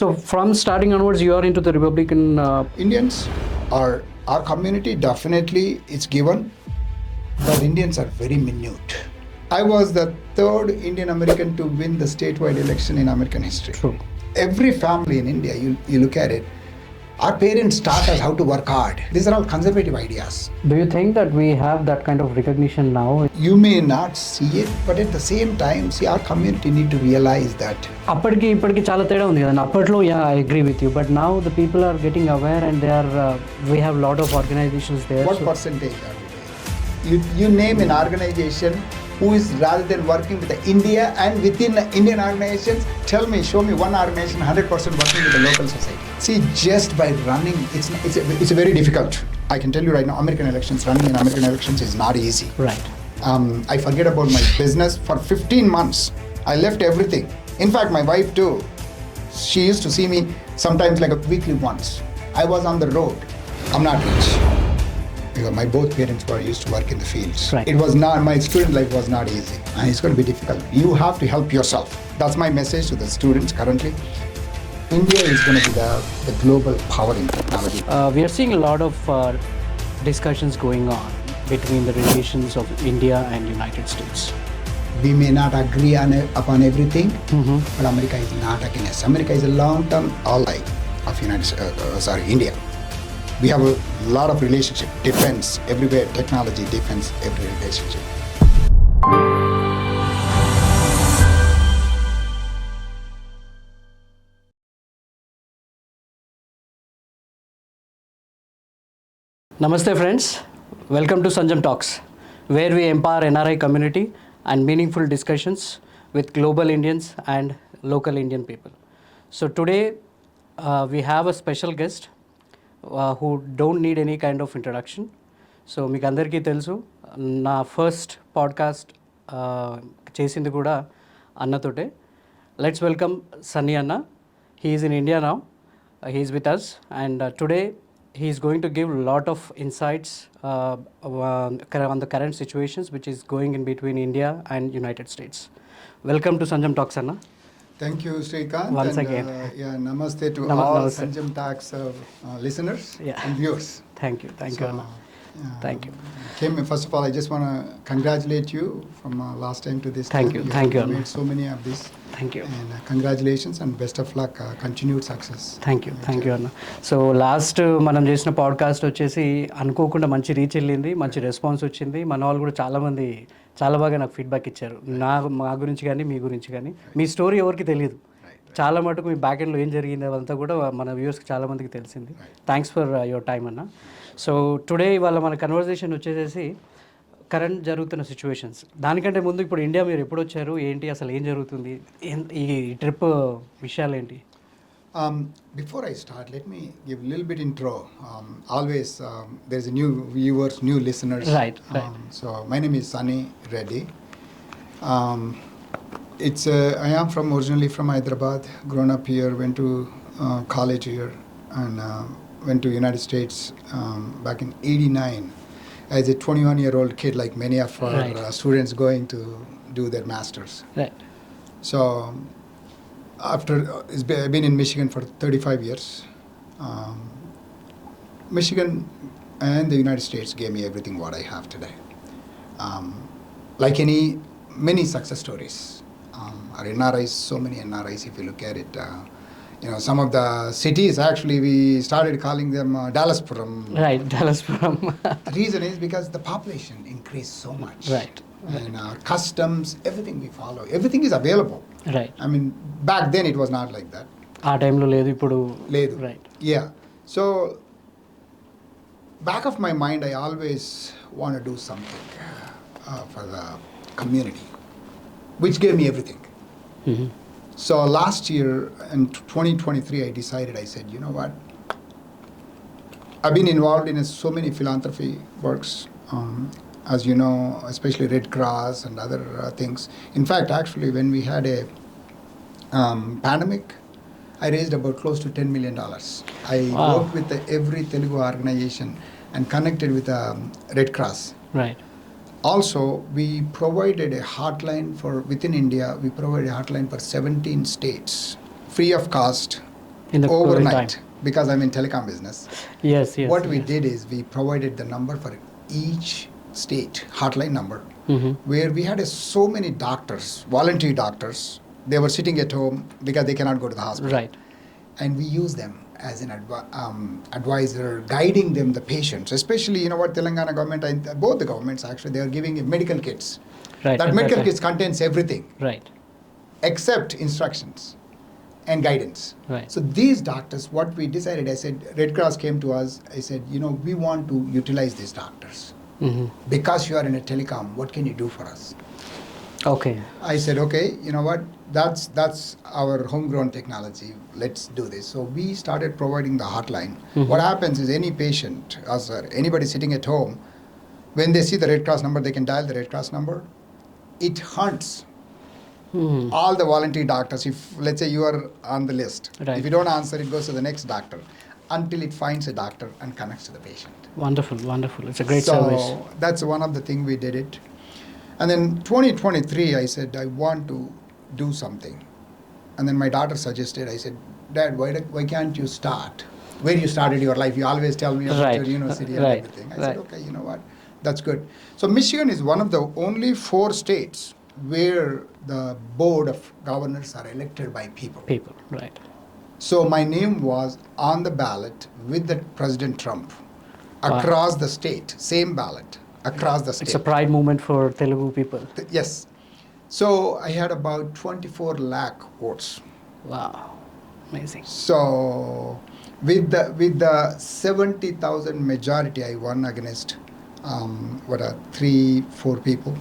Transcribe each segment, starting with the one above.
So from starting onwards, you are into the Republican. Indians are our community, definitely it's given, but Indians are very minute. I was the third Indian American to win the statewide election in American history. True. Every family in India, you look at it, our parents taught us how to work hard. These are all conservative ideas. Do you think that we have that kind of recognition now? You may not see it, but at the same time, see, our community need to realize that. అప్పటికి ఇప్పటికి చాలా తేడా ఉంది కదా. అప్పట్లో I agree with you, but now the people are getting aware and they are we have lot of organisations there. What percentage are we? You name an organization who is, rather than working with the India and within the Indian organizations, show me one organization 100% working with the local society. See, just by running, it's very difficult. I can tell you right now, running in American elections is not easy. Right. I forget about my business for 15 months. I left everything. In fact, my wife too. She used to see me sometimes like a weekly once. I was on the road. I'm not rich. Because my both parents were used to work in the fields. Right. It was not, my student life was not easy. And it's going to be difficult. You have to help yourself. That's my message to the students currently. India is going to be the global power in technology. We are seeing a lot of discussions going on between the relations of India and United States. We may not agree upon everything, but America is not against. America is a long-term ally of India. We have a lot of relationship, defense, everywhere, technology, defense, every relationship. Namaste friends, welcome to Sanjam Talks, where we empower NRI community and meaningful discussions with global Indians and local Indian people. So today we have a special guest who don't need any kind of introduction. So మీకు అందరికీ తెలుసు, నా first podcast చేసింది కూడా అన్నతోటే. Let's welcome Sunny అన్న. He is in India now. He is with us and today he is going to give a lot of insights on the current situations which is going in between India and United States. Welcome to Sanjam Talks, Anna. Thank you, Srikanth. Once again. Namaste to all Namaste. Sanjam Talks listeners and viewers. Thank you, Anna. Thank you. First of all, I just want to congratulate you from last time to this Thank time. you, thank you, You Anna. made so many of this. Thank you. And congratulations and best of luck, continued success. Thank you అన్న. So last మనం చేసిన podcast వచ్చేసి అనుకోకుండా మంచి reach వెళ్ళింది, మంచి response వచ్చింది. మన వాళ్ళు కూడా చాలామంది చాలా బాగా నాకు ఫీడ్బ్యాక్ ఇచ్చారు, మా గురించి కానీ మీ గురించి కానీ. మీ స్టోరీ ఎవరికి తెలియదు, చాలా మటుకు మీ బ్యాక్ ఎండ్లో ఏం జరిగింది అదంతా కూడా మన వ్యూవర్స్కి చాలామందికి తెలిసింది. థ్యాంక్స్ ఫర్ యువర్ టైమ్ అన్న. సో టుడే ఇవాళ మన కన్వర్జేషన్ వచ్చేసేసి కరెంట్ జరుగుతున్న సిచ్యువేషన్స్. దానికంటే ముందు ఇప్పుడు ఇండియా మీరు ఎప్పుడు వచ్చారు, ఏంటి అసలు ఏం జరుగుతుంది, ఈ ట్రిప్ విషయాలు ఏంటి? Before I start, let me give a little bit intro. Always there's a new viewers, new listeners. Right. So my name is Reddy. I am originally from Hyderabad, grown up here, went to college here, and went to United States back in '89 as a 21-year-old kid, like many of our students going to do their masters. Right. So after I've been in Michigan for 35 years. Michigan and the United States gave me everything what I have today. Like many success stories. Our NRIs, so many NRIs if you look at it. Some of the cities actually we started calling them Dallaspuram. Right, Dallaspuram. The reason is because the population increased so much. Right. And our customs, everything we follow, everything is available. Right. I mean, back then it was not like that. ఆ టైంలో లేదు, ఇప్పుడు లేదు. Right. Yeah. So back of my mind, I always want to do something for the community, which gave me everything. Mm-hmm. So last year in 2023, I said, you know what? I've been involved in so many philanthropy works, as you know, especially Red Cross and other things. In fact, actually, when we had a pandemic, I raised about close to $10 million. I worked with every Telugu organization and connected with Red Cross. Right. Also, we provided a hotline within India, we provided a hotline for 17 states, free of cost, in the COVID overnight time. because I'm in telecom business. Yes, yes. What we yes. did is we provided the number for each state, hotline number, Mm-hmm. where we had so many doctors, volunteer doctors. They were sitting at home because they cannot go to the hospital. Right. And we use them as an advisor, guiding them, the patients. Especially, Telangana government, and both the governments actually, they are giving medical kits. Right. That at medical time. kits contains everything Right. except instructions and guidance. Right. So these doctors, what we decided, I said, Red Cross came to us, I said, we want to utilize these doctors. Mm-hmm. Because you are in a telecom, what can you do for us? Okay. I said, okay, you know what? That's our homegrown technology. Let's do this. So we started providing the hotline. Mm-hmm. What happens is any patient, or anybody sitting at home, when they see the Red Cross number, they can dial the Red Cross number. It hunts Mm-hmm. all the volunteer doctors. If, let's say, you are on the list, Right. if you don't answer, it goes to the next doctor until it finds a doctor and connects to the patient. Wonderful, wonderful. It's a great So service. that's one of the things we did it. And then 2023, I said, I want to do something. And then my daughter suggested, I said, Dad, why can't you start where you started your life? You always tell me about Right. your university and Right. everything. I Right. said, okay, you know what? That's good. So Michigan is one of the only 4 states where the board of governors are elected by people. People, right. So my name was on the ballot with the President Trump Wow. across the state, same ballot across the state. It's a pride moment for Telugu people. Yes. So I had about 24 lakh votes. Wow. Amazing. So with the 70,000 majority, I won against 3-4 people,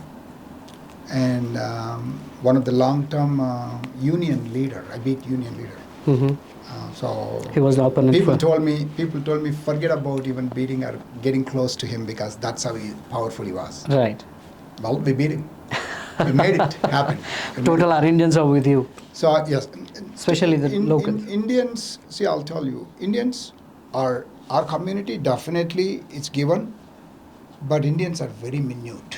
and one of the long-term union leader. I beat union leader. Mm-hmm. So He was the opponent. people for- told me forget about even beating or getting close to him because that's how powerful he was. Right. Well, we beat him. We made it happen. We made Total our Indians are with you. So yes, Especially the locals. Indians, see, I'll tell you, Indians are our community. Definitely, it's given, but Indians are very minute.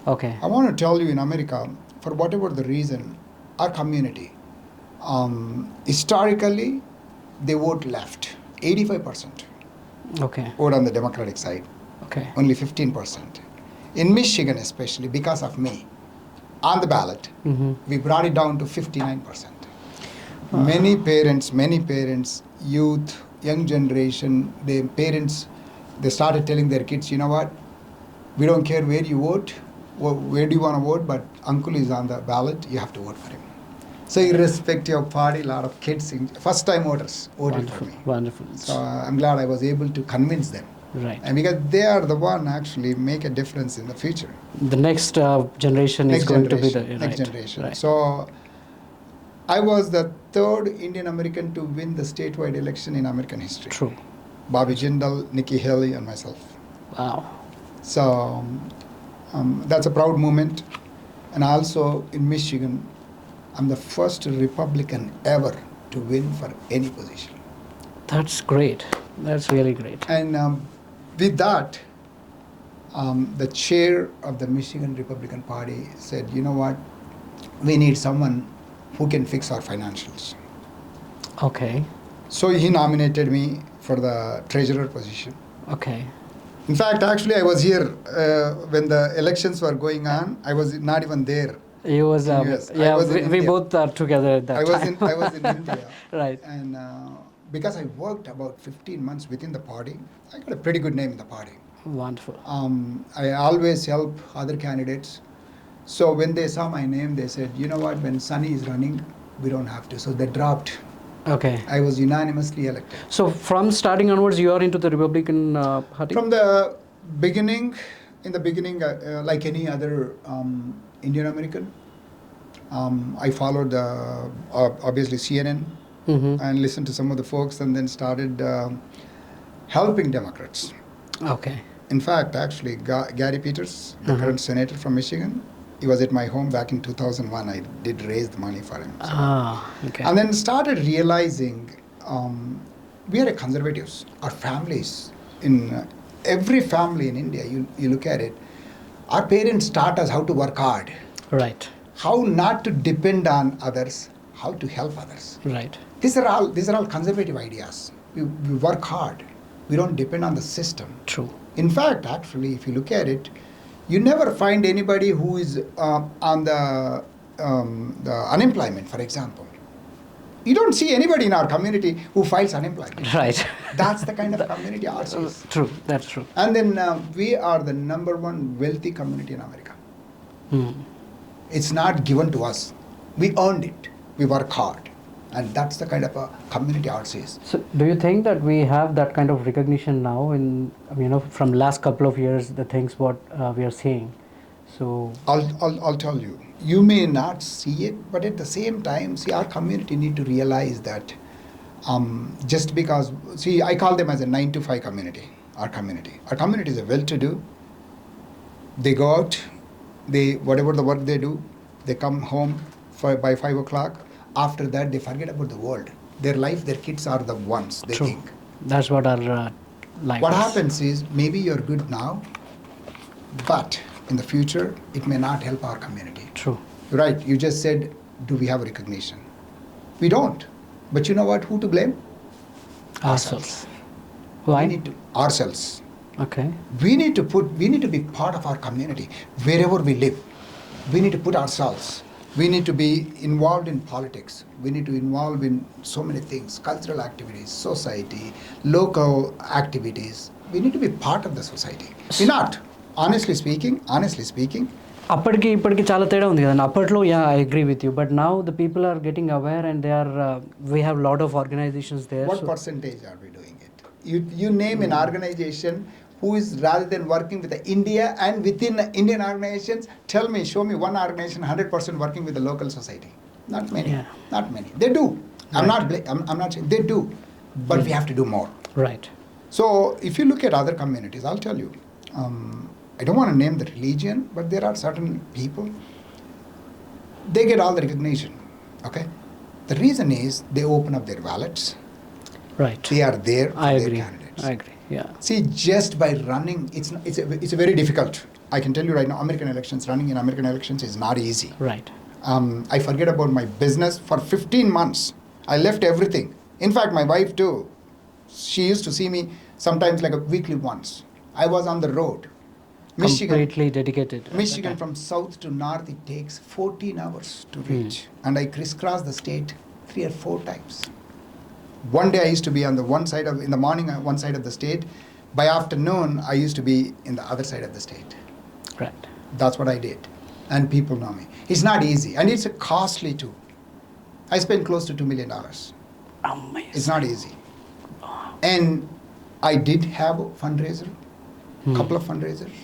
Okay. I want to tell you, in America, for whatever the reason, our community, historically, they vote left. 85% Okay. vote on the Democratic side. Okay. Only 15%. In Michigan, especially because of me, on the ballot, Mm-hmm. we brought it down to 59%. Many parents, youth, young generation, they started telling their kids, you know what, we don't care where you vote, where do you want to vote, but uncle is on the ballot, you have to vote for him. So irrespective of party, a lot of kids, first-time voters, voted for Wonderful. me. Wonderful. So I'm glad I was able to convince them. Right. And because they are the one actually make a difference in the future. The next generation is going to be the Next generation. Right. So I was the 3rd Indian American to win the statewide election in American history. True. Bobby Jindal, Nikki Haley, and myself. Wow. So that's a proud moment. And also in Michigan, I'm the first Republican ever to win for any position. That's great. That's really great. And with that, the chair of the Michigan Republican Party said, you know what, we need someone who can fix our financials. Okay. So he nominated me for the treasurer position. Okay. In fact, actually, I was here when the elections were going on. I was not even there. He was, US. I yeah, was in we India. both are together at that time. I was in India. Right. And because I worked about 15 months within the party, I got a pretty good name in the party. Wonderful. I always help other candidates. So when they saw my name, they said, you know what, when Sunny is running, we don't have to. So they dropped. Okay. I was unanimously elected. So from starting onwards, you are into the Republican Party? From the beginning, like any other Indian American, I followed obviously CNN Mm-hmm. and listened to some of the folks and then started helping Democrats. Okay. In fact, actually, Gary Peters, the Uh-huh. current senator from Michigan, he was at my home back in 2001. I did raise the money for him. So. Okay. And then started realizing we are conservatives. Our families, in every family in India, you look at it, our parents taught us how to work hard, Right. how not to depend on others, how to help others. Right. These are all conservative ideas. We work hard. We don't depend on the system. True. In fact, actually, if you look at it, you never find anybody who is on the unemployment, for example. You don't see anybody in our community who files unemployment. Right. That's the kind of community ours is. True, that's true. And then we are the number one wealthy community in America. It's not given to us. We earned it. We work hard. And that's the kind of a community ours is. So do you think that we have that kind of recognition now in, from last couple of years, the things what we are seeing? So I'll tell you. You may not see it, but at the same time, see, our community need to realize that just because, see, I call them as a 9 to 5 community, our community. Our community is a well-to-do. They go out, whatever the work they do, they come home by 5 o'clock. After that, they forget about the world. Their life, their kids are the ones they true. think. That's what our life What is. happens is, maybe you're good now, but in the future, it may not help our community. True. Right, you just said, do we have recognition? We don't. But you know what? Who to blame? Ourselves. Why? Ourselves. Okay. We need to be part of our community. Wherever we live, we need to put ourselves. We need to be involved in politics. We need to involve in so many things, cultural activities, society, local activities. We need to be part of the society. We're not. Honestly speaking, అప్పటికి ఇప్పటికి చాలా తేడా ఉంది కదండి అప్పట్లో I agree with you but now the people are getting aware and they are we have lot of organisations there what percentage are we doing it? You name an organization who is, rather than working with the India and within the Indian organizations, show me one organization 100% working with the local society. Not many. Yeah. Not many. They do. I'm Right. not saying they do, but we have to do more. Right So if you look at other communities, I'll tell you. I don't want to name the religion, but there are certain people, they get all the recognition, okay? The reason is they open up their wallets. Right They are there for I their agree candidates. I agree yeah See, just by running, it's a very difficult. I can tell you right now, running in American elections is not easy. Right I forget about my business for 15 months. I left everything. In fact, my wife too. She used to see me sometimes like a weekly once. I was on the road. Completely dedicated Michigan from south to north, it takes 14 hours to reach. And I crisscross the state 3 or 4 times. One day I used to be on the in the morning, one side of the state. By afternoon, I used to be in the other side of the state. Right That's what I did. And people know me. It's not easy. And it's costly too. I spent close to $2 million. It's not easy. And I did have a fundraiser, couple of fundraisers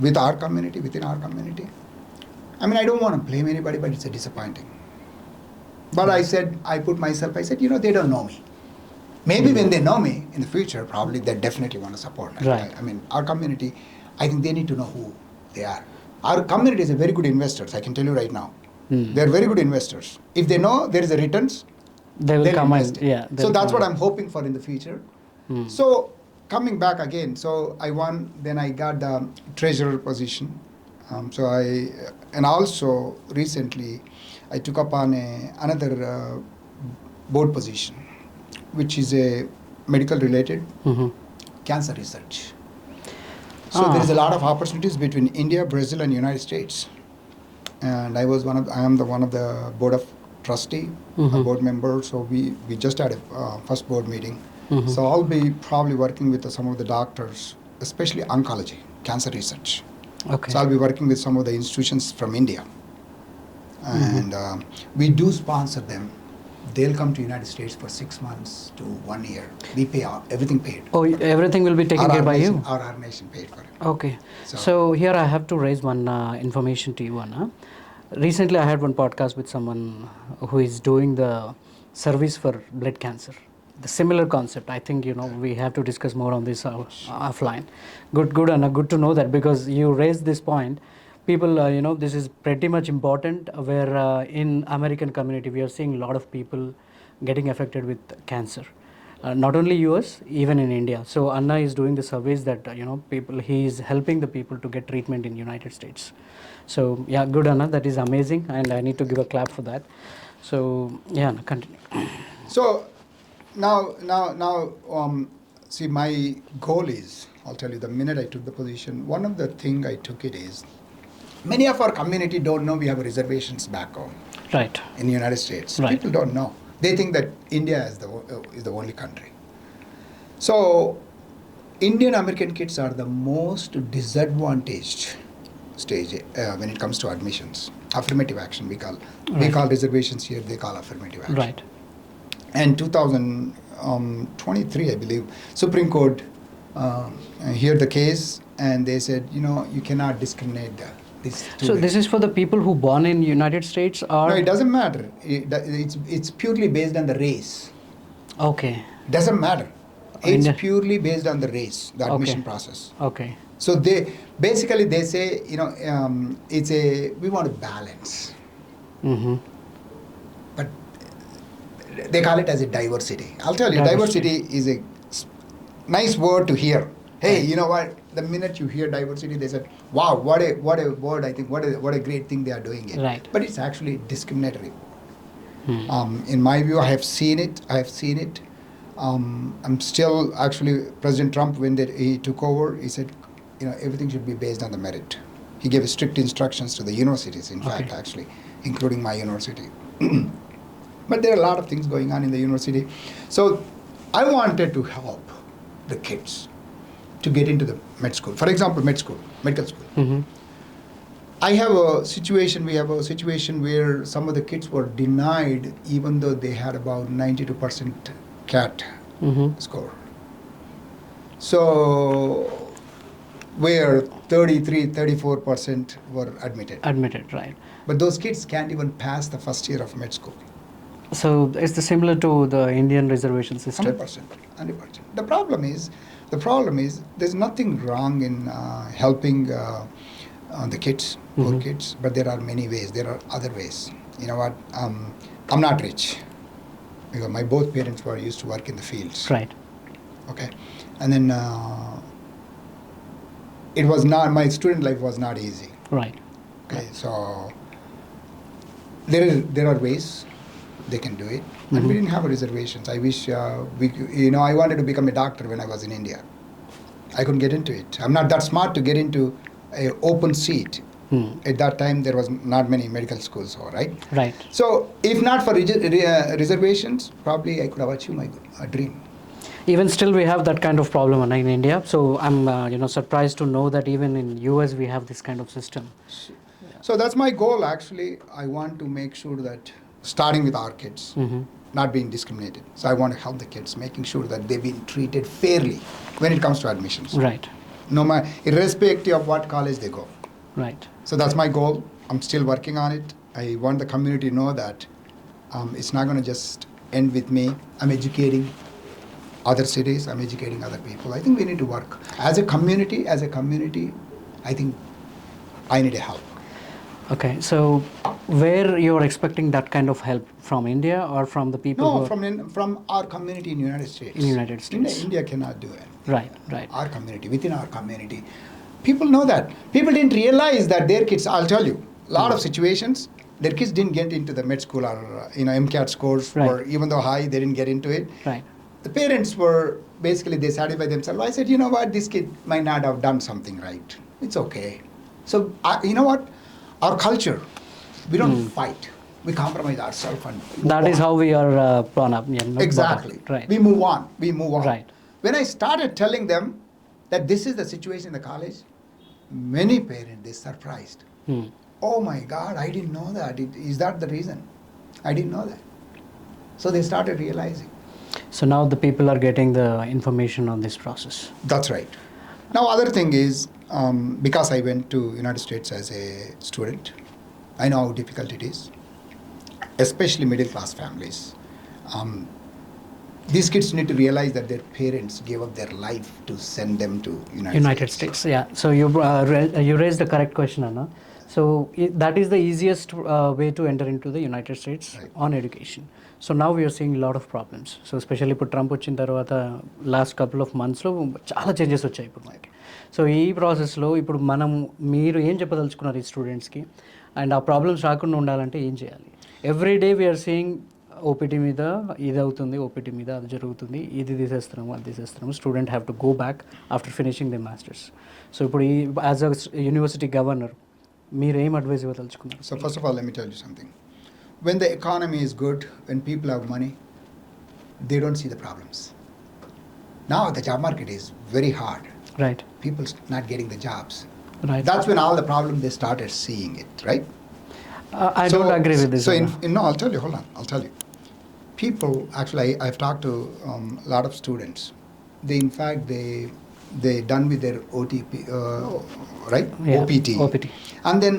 with our community, within our community. I mean, I don't want to blame anybody, but it's a disappointing. But I said, they don't know me. Maybe when they know me in the future, probably they definitely want to support me. Right. I mean, our community, I think they need to know who they are. Our community is a very good investors, I can tell you right now. They're very good investors. If they know there is a returns, they will they'll come invest. and yeah So that's what I'm hoping for in the future. So coming back again, so I won, then I got the treasurer position. And also recently I took up on another board position, which is a medical related cancer research. So there is a lot of opportunities between India, Brazil, and United States. And I am one of the board of trustee, a board member. So we just had a first board meeting. So I'll be probably working with some of the doctors, especially oncology, cancer research. Okay. So I'll be working with some of the institutions from India. And we do sponsor them. They'll come to United States for 6 months to 1 year. We pay everything paid. Oh, everything will be taken care by you? Our organization paid for it. Okay. So here I have to raise one information to you, Anna. Recently I had one podcast with someone who is doing the service for blood cancer. The similar concept. I think, we have to discuss more on this offline. Good, Anna. Good to know that, because you raised this point. People, this is pretty much important where in American community, we are seeing a lot of people getting affected with cancer. Not only US, even in India. So Anna is doing the surveys that, he is helping the people to get treatment in United States. So yeah, good Anna, that is amazing. And I need to give a clap for that. So yeah, Anna, continue. So now, see, my goal is, I'll tell you, the minute I took the position, one of the thing I took it is, many of our community don't know we have reservations back home. Right. In the United States. Right. People don't know. They think that India is the only country. So, Indian American kids are the most disadvantaged stage when it comes to admissions. Affirmative action, we call. Right. We call reservations here, they call affirmative action. Right. And 2023, I believe, Supreme Court heard the case and they said, you cannot discriminate So this is for the people who born in United States, or no, it doesn't matter. It's purely based on the race. Okay. Doesn't matter. It's India- purely based on the race, the admission Okay. process. Okay. So they say, we want to balance, Mm-hmm. but they call it as a diversity. I'll tell you, diversity is a nice word to hear. Hey, Right. you know what? The minute you hear diversity, they said, "Wow, what a word! I think what a great thing they are doing it." Right. But it's actually discriminatory. Hmm. In my view, I have seen it. I'm still actually President Trump, when he took over, he said, everything should be based on the merit. He gave strict instructions to the universities, in fact, actually, including my university. But there are a lot of things going on in the university. So I wanted to help the kids to get into the med school. For example, medical school. Mm-hmm. We have a situation where some of the kids were denied even though they had about 92% CAT Mm-hmm. score. So where 34% were admitted. Admitted, right. But those kids can't even pass the first year of med school. So is this similar to the Indian reservation system? 100%. The problem is there's nothing wrong in helping the kids, poor Mhm. kids, but there are many ways. There are other ways. You know what? I'm not rich because my both parents used to work in the fields. Right. Okay, and then it was not, my student life was not easy. Right. Okay, so there are ways they can do it, and Mhm. we didn't have reservations. I wish I wanted to become a doctor when I was in India. I couldn't get into it. I'm not that smart to get into a open seat. Hmm. At that time, there was not many medical schools, all right? Right. So if not for reservations, probably I could have achieved my dream. Even still, we have that kind of problem in India. So I'm, surprised to know that even in US we have this kind of system. So that's my goal, actually. I want to make sure that, starting with our kids, Mm-hmm. not being discriminated. So I want to help the kids, making sure that they've been treated fairly when it comes to admissions. Right. No matter, irrespective of what college they go. Right. So that's my goal. I'm still working on it. I want the community to know that it's not going to just end with me. I'm educating other cities. I'm educating other people. I think we need to work as a community. I think I need help. Okay. So where you're expecting that kind of help from India or from the people? No, who from our community in the United States. In United States. India cannot do it. Right. Right. Our community, within our community. People know that. People didn't realize that their kids, I'll tell you, a lot of situations, their kids didn't get into the med school or, MCAT scores, Right. or even though high, they didn't get into it. Right. The parents were, basically, they satisfied themselves. I said, you know what, this kid might not have done something right. It's okay. So, you know what, our culture, we don't fight. We compromise ourselves. And That is how we are brought up. Yeah, not Exactly. brought up. Right. We move on. Right. When I started telling them that this is the situation in the college, many parents, they surprised. Hmm. Oh my God, I didn't know that. Is that the reason? I didn't know that. So they started realizing. So now the people are getting the information on this process. That's right. Now, other thing is, because I went to United States as a student, I know how difficult it is, especially middle class families. These kids need to realize that their parents gave up their life to send them to United States. Yeah. So you raised the correct question, Anna. So that is the easiest way to enter into the United States Right. on education. So now we are seeing a lot of problems. So especially ఇప్పుడు Trump వచ్చిన తర్వాత last couple of మంత్స్లో చాలా changes వచ్చాయి ఇప్పుడు మనకి. So ఈ ప్రాసెస్లో ఇప్పుడు మీరు ఏం చెప్పదలుచుకున్నారు ఈ స్టూడెంట్స్కి, అండ్ ఆ ప్రాబ్లమ్స్ రాకుండా ఉండాలంటే ఏం చేయాలి? Every day we are seeing OPT మీద ఇది అవుతుంది, ఓపీటీ మీద అది జరుగుతుంది, ఇది తీసేస్తున్నాము, అది తీసేస్తున్నాము, student have to go back after finishing the masters. So ఇప్పుడు ఈ యాజ్ అ యూనివర్సిటీ గవర్నర్ మీరు ఏం అడ్వైస్ ఇవ్వదలుచుకున్నారు? So first of all, let me tell you something. When the economy is good, when people have money, they don't see the problems. Now the job market is very hard. Right, People not getting the jobs. Right. That's when all the problem they started seeing it, right? I don't agree with this. So no, I'll tell you. Hold on, I'll tell you. People actually, I've talked to a lot of students. They, in fact, they done with their OTP, right? Yeah, OPT. OPT. And then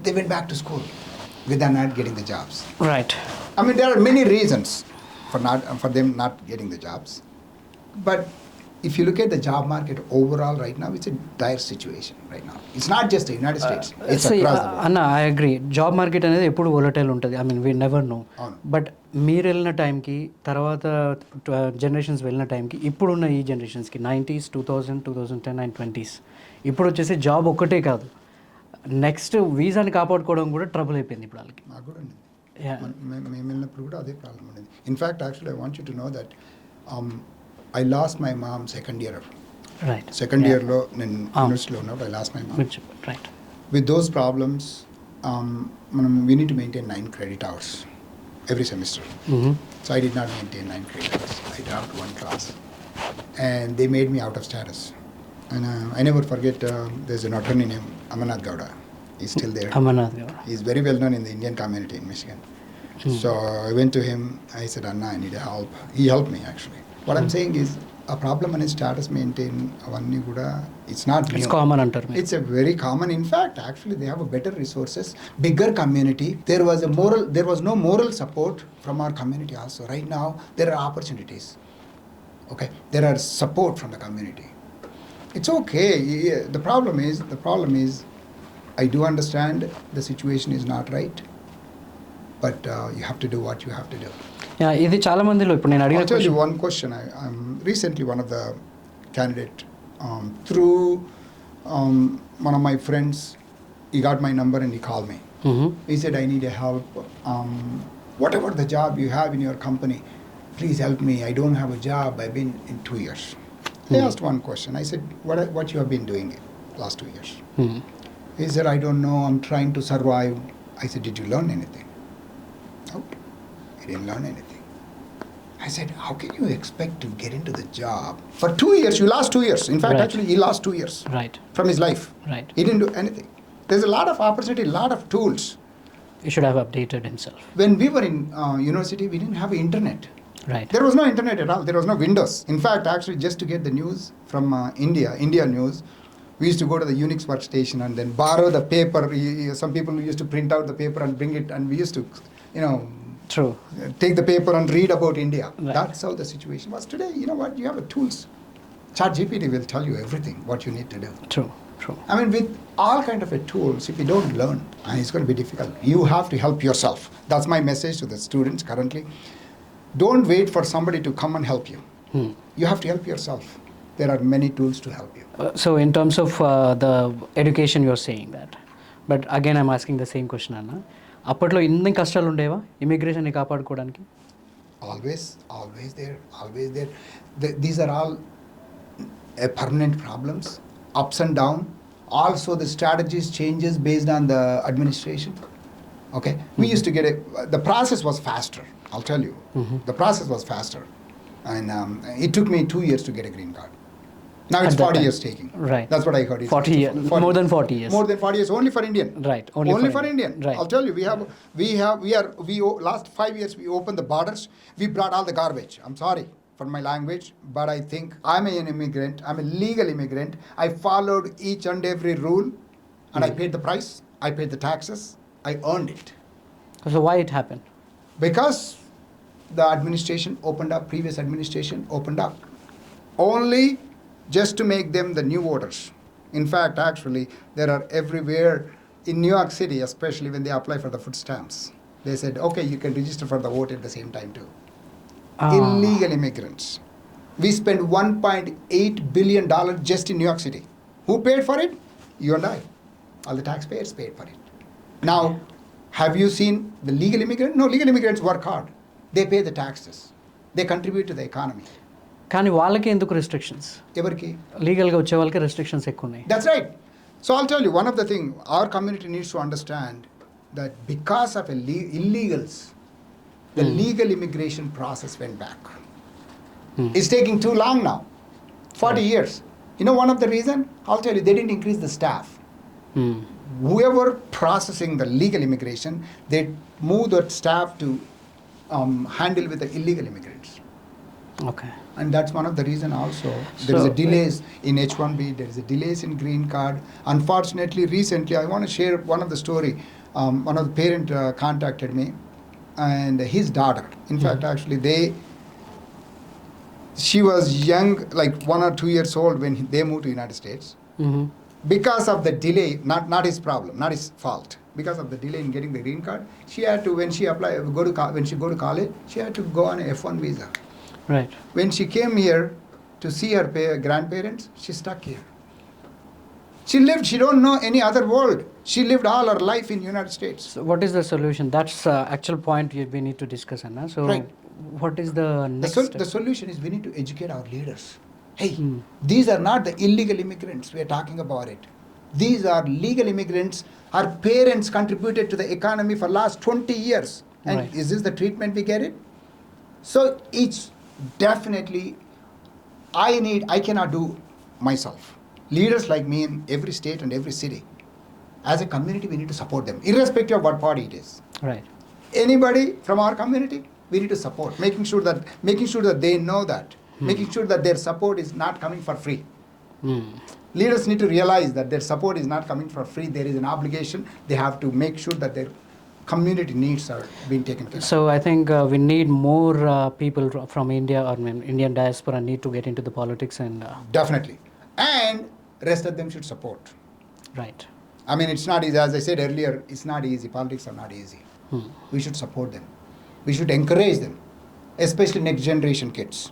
they went back to school without not getting the jobs. Right. I mean, there are many reasons for them not getting the jobs. But if you look at the job market overall right now, it's a dire situation right now. It's not just the United States. It's across the world. అన్న I agree, job market అనేది ఎప్పుడు volatile ఉంటుంది. I mean we never know. అవును. But మీరు వెళ్ళిన టైంకి, తర్వాత generations వెళ్ళిన టైంకి, ఇప్పుడున్న ఈ జనరేషన్స్కి 90s, 2000, 2010 అండ్ 20s, ఇప్పుడు వచ్చేసి జాబ్ ఒక్కటే కాదు, నెక్స్ట్ వీసాని కాపాడుకోవడం కూడా ట్రబుల్ అయిపోయింది ఇప్పుడు వాళ్ళకి. నాకు కూడా ఉంది. Yeah. మేము వెళ్ళినప్పుడు కూడా అదే ప్రాబ్లం ఉండేది. In fact actually I want you to know that I lost my mom second year. Right. Second ఇయర్లో నేను యూనివర్సిటీలో ఉన్నప్పుడు I lost my mom. Right. With those problems, we need to maintain 9 credit hours every semester. So I did not maintain 9 credit hours. I dropped 1 class. And they made me out of status. And I never forget, there's an attorney named Amarnath Gowda. He's still there. Amarnath గారు. He's very well known in the Indian community in Michigan. So I went to him. I said, Anna, I need help. He helped me actually. What I'm saying is, a problem and status maintain avanni kuda, it's not new. It's common antaru. It's a very common. In fact, actually they have a better resources, bigger community. There was no moral support from our community also. Right now there are opportunities. Okay, there are support from the community. It's okay. The problem is I do understand the situation is not right, but you have to do what you have to do. ఇది చాలా మందిలో ఇప్పుడు నేను అడిగిన I'll tell you one question. I'm recently one of the candidate through one of my friends. He got my number and he called me. He said, I need a help. Whatever the job you have in your company, please help me. I don't have a job. I've been in 2 years. He asked one question. I said, what you have been doing last 2 years? He said, I don't know. I'm trying to survive. I said, did you learn anything? No, he didn't learn anything. I said, how can you expect to get into the job? For 2 years, you lost 2 years. In fact, Right. actually, he lost 2 years right. from his life. Right. He didn't do anything. There's a lot of opportunity, a lot of tools. He should have updated himself. When we were in university, we didn't have internet. Right. There was no internet at all. There was no Windows. In fact, actually, just to get the news from India news, we used to go to the Unix workstation and then borrow the paper. Some people used to print out the paper and bring it, and we used to, True. take the paper and read about India. Right. That's how the situation was. Today, you know what? You have the tools. ChatGPT will tell you everything, what you need to do. True. True. I mean, with all kind of tools, if you don't learn, it's going to be difficult. You have to help yourself. That's my message to the students currently. Don't wait for somebody to come and help you. You have to help yourself. There are many tools to help you. So in terms of the education, you're saying that. But again, I'm asking the same question, Anna. అప్పట్లో ఇన్ని కష్టాలు ఉండేవా ఇమిగ్రేషన్ని కాపాడుకోవడానికి? Always there. These are all permanent problems, ups and down. Also, the strategies changes based on the administration. Okay, we used to get the process was faster. I'll tell you, the process was faster, and it took me 2 years to get a green card. Now it's At that 40 time. years taking. Right. That's what I heard. It's 40 years, more than 40 years. More than 40 years, only for Indian. Right. Only for Indian. Right. I'll tell you, last 5 years we opened the borders. We brought all the garbage. I'm sorry for my language, but I think I'm an immigrant. I'm a legal immigrant. I followed each and every rule, and I paid the price. I paid the taxes. I earned it. So why it happened? Because the administration opened up, previous administration opened up. Only just to make them the new voters. In fact, actually, there are everywhere in New York City, especially when they apply for the food stamps. They said, okay, you can register for the vote at the same time too. Illegal immigrants. We spent $1.8 billion just in New York City. Who paid for it? You and I. All the taxpayers paid for it. Now, have you seen the legal immigrant? No, legal immigrants work hard. They pay the taxes. They contribute to the economy. కానీ వాళ్ళకి ఎందుకు restrictions? Everki. లీగల్గా వచ్చే వాళ్ళకి restrictions ఎక్కువ ఉన్నాయి. That's right. So I'll tell you, one of the things our community needs to understand that because of illegals, the legal immigration process went back. It's taking too long now, 40 years. You know one of the reason? I'll tell you, they didn't increase the staff. Whoever processing the legal immigration, they move that staff to handle with the illegal immigrants. Okay. And that's one of the reason also. There is a delays in H1B, there is a delays in green card. Unfortunately, recently, I want to share one of the story. One of the parent contacted me and his daughter. In fact, actually, she was young, like 1 or 2 years old when they moved to United States. Because of the delay, not his problem, not his fault. Because of the delay in getting the green card, she had to, when she go to college, she had to go on a F1 visa. Right. When she came here to see her grandparents, she stuck here. She don't know any other world. She lived all her life in United States. So what is the solution? That's actual point we need to discuss, Anna. So Right. what is the next step? The solution is we need to educate our leaders. Hey, these are not the illegal immigrants. We are talking about it. These are legal immigrants. Our parents contributed to the economy for last 20 years. And Right. is this the treatment we get it? So it's definitely, I cannot do myself. Leaders like me in every state and every city, as a community, we need to support them, irrespective of what party it is. Right. Anybody from our community, we need to support, making sure that they know that, making sure that their support is not coming for free. Leaders need to realize that their support is not coming for free. There is an obligation. They have to make sure that their community needs are being taken care of. So I think we need more people from India or Indian diaspora need to get into the politics and Definitely. And rest of them should support. right. I mean, it's not easy. As I said earlier, it's not easy. Politics are not easy. We should support them. We should encourage them, especially next generation kids.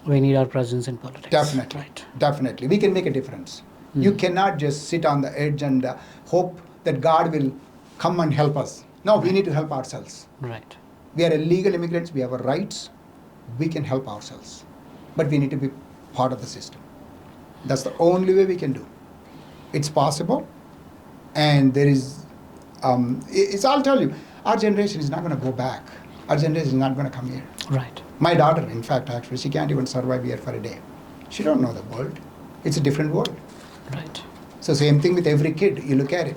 We need our presence in politics. Definitely. Right. Definitely. We can make a difference. You cannot just sit on the edge and hope that God will come and help us. No, we need to help ourselves. Right. We are illegal immigrants. We have our rights. We can help ourselves. But we need to be part of the system. That's the only way we can do. It's possible. And there is, I'll tell you, our generation is not going to go back. Our generation is not going to come here. Right. My daughter, in fact, actually, she can't even survive here for a day. She don't know the world. It's a different world. Right. So same thing with every kid. You look at it.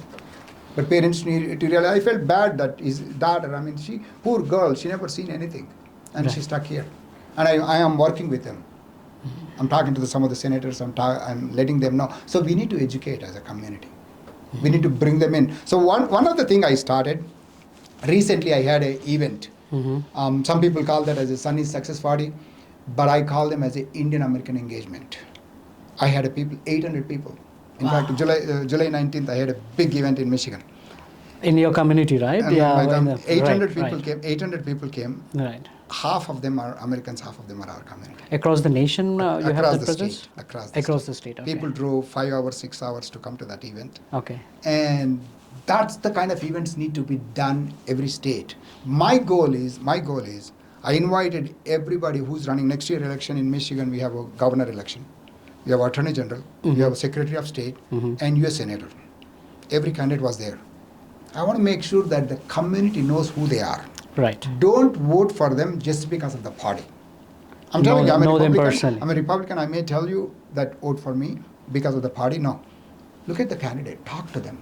But parents need to realize. I felt bad that his daughter, I mean, poor girl, she never seen anything. And she's stuck here. And I am working with them. I'm talking to some of the senators. I'm letting them know. So we need to educate as a community. We need to bring them in. So one of the thing I started, recently I had an event. Some people call that as a Sunny Success Party, but I call them as an Indian American engagement. I had 800 people. In fact, July 19th, I had a big event in Michigan. In your community, right? And Yeah. 800 right, people right. came. 800 people came. Right. Half of them are Americans, half of them are our community. Across the nation, you have Across that the presence? state. Across the state. Okay. People drove 5 hours, 6 hours to come to that event. Okay. And that's the kind of events need to be done every state. My goal is I invited everybody who's running next year election in Michigan. We have a governor election, we have attorney general, we have a secretary of state, and U.S. senator. Every candidate was there. I want to make sure that the community knows who they are. Right. Don't vote for them just because of the party. I'm telling you, I'm a know them Republican. personally. I'm a Republican. I may tell you that vote for me because of the party. No. Look at the candidate. Talk to them.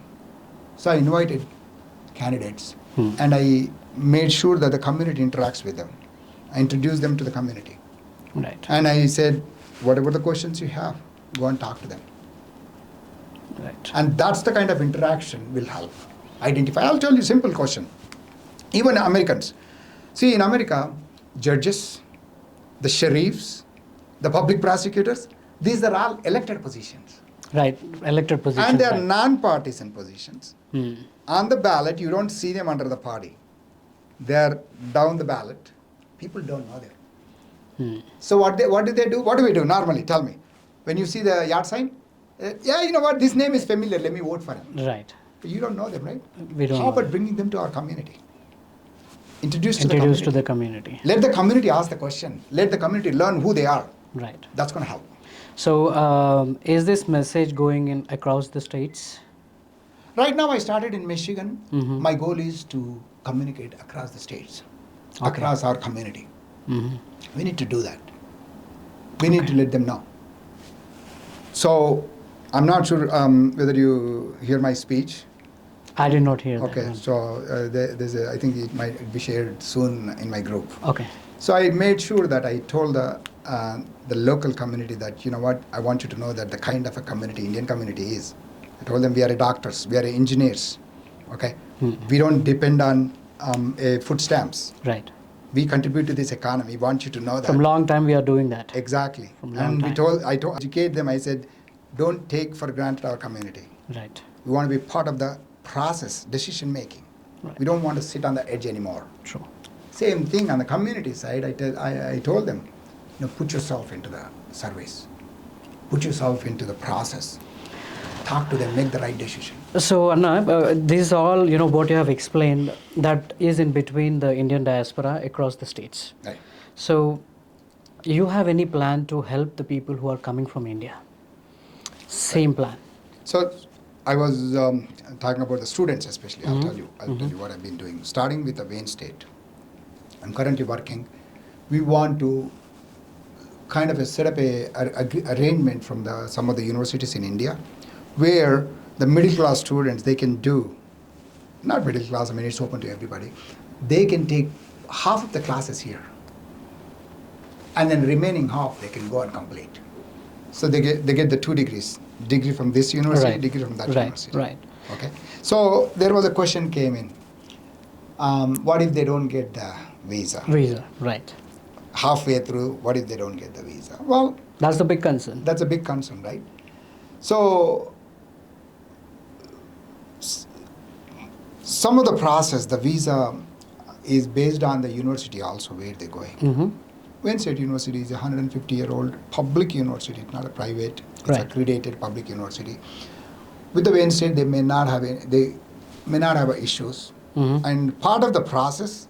So I invited candidates and I made sure that the community interacts with them. I introduced them to the community. Right. And I said, whatever the questions you have, go and talk to them. Right. And that's the kind of interaction will help identify. I'll tell you a simple question. Even Americans. See, in America, judges, the sheriffs, the public prosecutors, these are all elected positions. Right. Elected positions. And they are right. non-partisan positions. On the ballot, you don't see them under the party. They are down the ballot. People don't know them. So what do they do? What do we do normally? Tell me. When you see the yard sign, yeah, you know what? This name is familiar. Let me vote for him. Right. But you don't know them, right? We don't How know about them. bringing them to our community? introduced Introduced to to the community. Let the community ask the question. Let the community learn who they are. Right. That's going to help. So, is this message going in across the states? Right now, I started in Michigan. Mhm. My goal is to communicate across the states, Okay. across our community. Mhm. We need to do that. We need to let them know. So, I'm not sure whether you hear my speech. I did not hear Okay, that. so I think it might be shared soon in my group. Okay. So I made sure that I told the local community that, you know what, I want you to know that the kind of a community Indian community is. I told them we are doctors, we are engineers, okay? Mhm. We don't depend on food stamps. Right. We contribute to this economy. We want you to know that. From long time we are doing that. Exactly. From long And time. I told educate them. I said, don't take for granted our community. Right. We want to be part of the process, decision making. Right. We don't want to sit on the edge anymore. True. Same thing on the community side. I told them, you know, put yourself into the service, put yourself into the process, talk to them, make the right decision. So, Anna, this is all, what you have explained, that is in between the Indian diaspora across the states. Right. So, you have any plan to help the people who are coming from India? Same plan. So I was talking about the students especially. I'll Mhm. tell you what I've been doing. Starting with the Wayne State, I'm currently working. We want to kind of set up a arrangement from some of the universities in India, where the middle class students, they can do, not middle class, I mean it's open to everybody. They can take half of the classes here, and then remaining half they can go and complete. So they get the 2 degrees, degree from this university, Right. degree from that Right. university. Right. Okay. So there was a question came in. What if they don't get the visa? Visa. Right. Halfway through, what if they don't get the visa? Well, That's the big concern. that's a big concern, right? So some of the process, the visa is based on the university also where they're going. Mm-hmm. Wayne State University is a 150-year-old public university, not a private. It's Right. accredited public university. With the Wayne State, they may not have issues. Mm-hmm. And part of the process,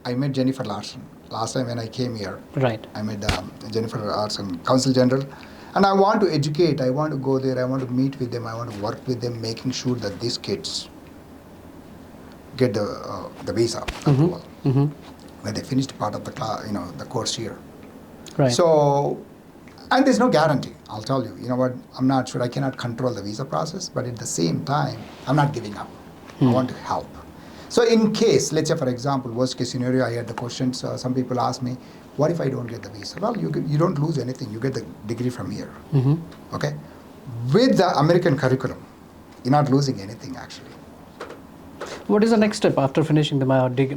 I met Jennifer Larson. Last time when I came here, Right. I met Jennifer Larson, Council General. And I want to educate, I want to go there, I want to meet with them, I want to work with them, making sure that these kids get the visa approval Mm-hmm. when they finished part of the the course here. Right. So, and there's no guarantee, I'll tell you. You know what, I'm not sure, I cannot control the visa process, but at the same time, I'm not giving up. I want to help. So in case, let's say for example, worst case scenario, I had the questions, some people ask me, what if I don't get the visa? Well, you don't lose anything, you get the degree from here, Mm-hmm. okay? With the American curriculum, you're not losing anything actually. What is the next step after finishing the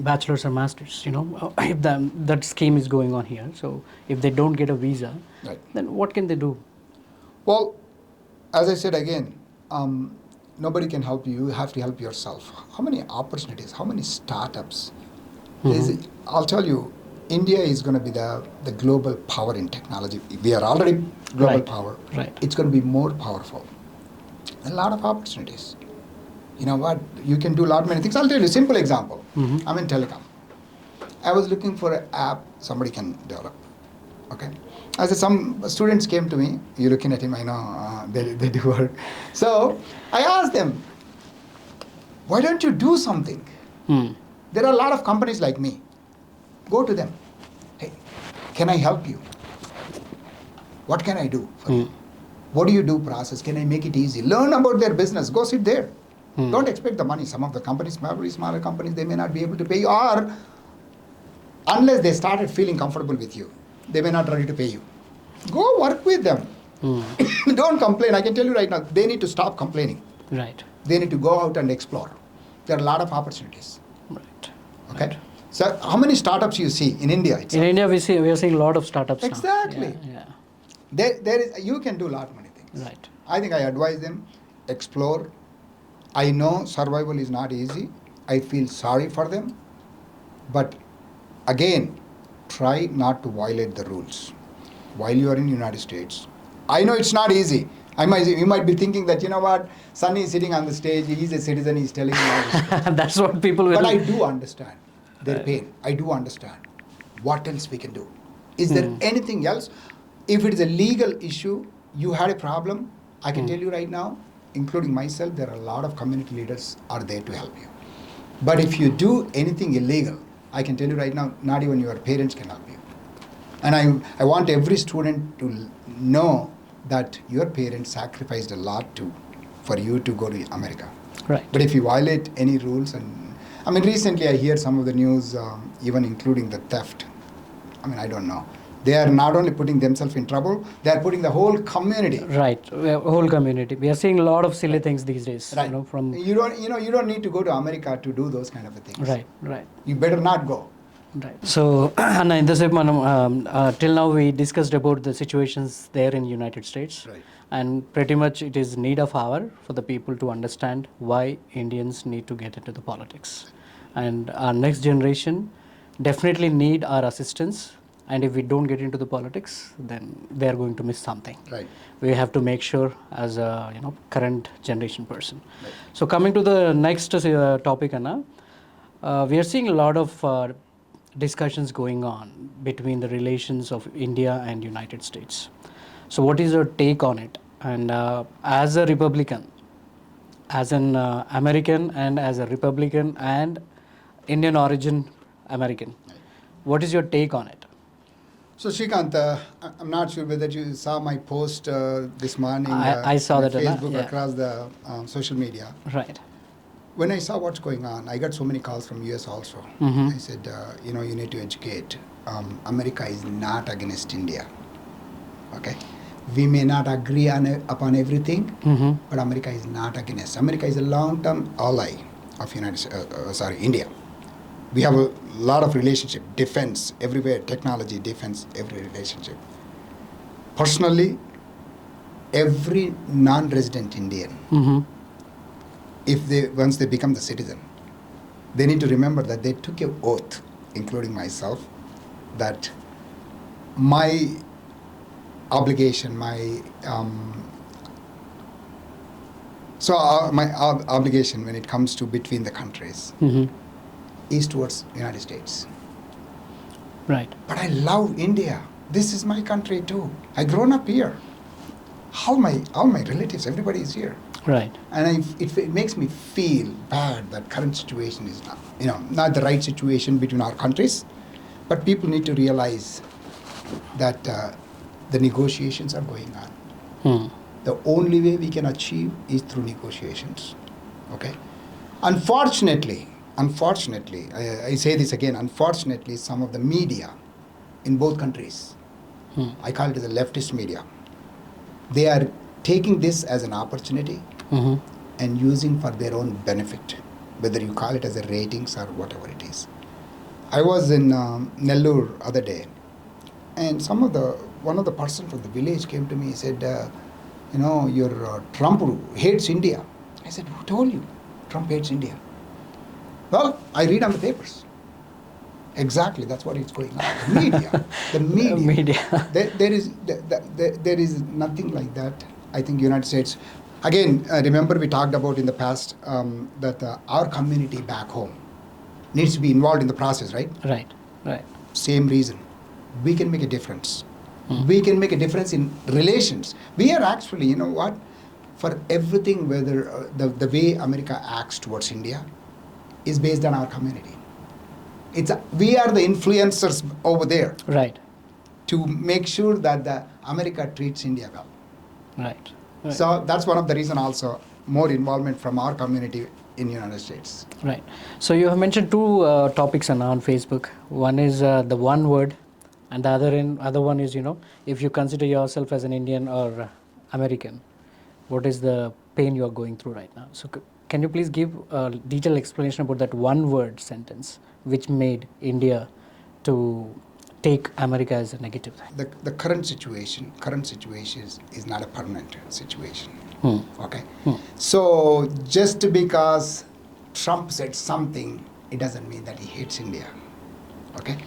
bachelor's or master's? If that scheme is going on here, so if they don't get a visa, Right. then what can they do? Well, as I said again, nobody can help you. You have to help yourself. How many opportunities? How many startups? I'll tell you, India is going to be the global power in technology. We are already global Right. power. Right. It's going to be more powerful. A lot of opportunities. You know what? You can do a lot many things. I'll tell you a simple example. Mhm. I'm in telecom. I was looking for an app somebody can develop. Okay. As some students came to me, you're looking at him, I know they do work. So I asked them, why don't you do something? Hmm. There are a lot of companies like me. Go to them. Hey, can I help you? What can I do for you? What do you do process? Can I make it easy? Learn about their business. Go sit there. Don't expect the money. Some of the companies, very smaller companies, they may not be able to pay you, or unless they started feeling comfortable with you, they may not ready to pay you. Go work with them. Don't complain. I can tell you right now, they need to stop complaining. Right. They need to go out and explore. There are a lot of opportunities. Right. Okay? Right. So how many startups you see in India? In India, we are seeing a lot of startups now. Exactly. Yeah. There is, you can do a lot many things. Right. I think I advise them, explore. I know survival is not easy. I feel sorry for them. But again, try not to violate the rules while you are in the United States. I know it's not easy. You might be thinking that, you know what, Sunny is sitting on the stage, he's a citizen, he's telling me all this stuff. That's what people will. But I do understand. their pain. I do understand. What else we can do? Is there anything else? If it is a legal issue, you had a problem, I can tell you right now, including myself, there are a lot of community leaders are there to help you. But if you do anything illegal, I can tell you right now, not even your parents can help you. And I want every student to know that your parents sacrificed a lot for you to go to America. Right. But if you violate any rules, recently I hear some of the news, even including the theft. I don't know. They are not only putting themselves in trouble, they are putting the whole community. Right, whole community. We are seeing a lot of silly things these days. Right. From you don't need to go to America to do those kind of things. Right. You better not go. Right. So, Anna, in this till now we discussed about the situations there in United States. Right. And pretty much it is need of hour for the people to understand why Indians need to get into the politics. And our next generation definitely need our assistance. And if we don't get into the politics, then they are going to miss something. Right. We have to make sure as a current generation person. Right. So coming to the next topic, Anna, we are seeing a lot of discussions going on between the relations of India and United States. So what is your take on it? And as a Republican, as an American, and as a Republican and Indian origin American, what is your take on it? So Shrikant, I'm not sure whether you saw my post this morning. I saw on that, Facebook, yeah. across the social media. Right. When I saw what's going on, I got so many calls from US also. Mm-hmm. I said, you need to educate. America is not against India. Okay, we may not agree upon everything, but America is not against. America is a long-term ally of India. We have a lot of relationship, defense everywhere, technology, defense, every relationship. Personally, every non-resident Indian, once they become the citizen, they need to remember that they took an oath, including myself, that my obligation, my obligation when it comes to between the countries is towards United States. Right. But I love India. This is my country too. I grown up here. All my relatives, everybody is here. Right. And it makes me feel bad that current situation is not the right situation between our countries. But people need to realize that the negotiations are going on. The only way we can achieve is through negotiations. Okay. Unfortunately, I say this again, unfortunately, some of the media in both countries, I call it the leftist media, they are taking this as an opportunity and using for their own benefit, whether you call it as a ratings or whatever it is. I was in Nellore other day, and one of the person from the village came to me and said, your Trump hates India. I said, who told you Trump hates India? Well, I read on the papers. Exactly, that's what is going on. The media. There is nothing like that. I think United States, again, remember we talked about in the past that our community back home needs to be involved in the process, right? Right. Same reason. We can make a difference. We can make a difference in relations. We are actually, for everything, whether the way America acts towards India is based on our community. We are the influencers over there. Right. To make sure that the America treats India well. Right. So that's one of the reasons also, more involvement from our community in the United States. Right. So you have mentioned two topics on Facebook. One is the one word, and the other one is, if you consider yourself as an Indian or American, what is the pain you are going through right now? So can you please give a detailed explanation about that one word sentence which made India to take America as a negative thing? The current situation is not a permanent situation. Okay. So just because Trump said something, it doesn't mean that he hates India. Okay.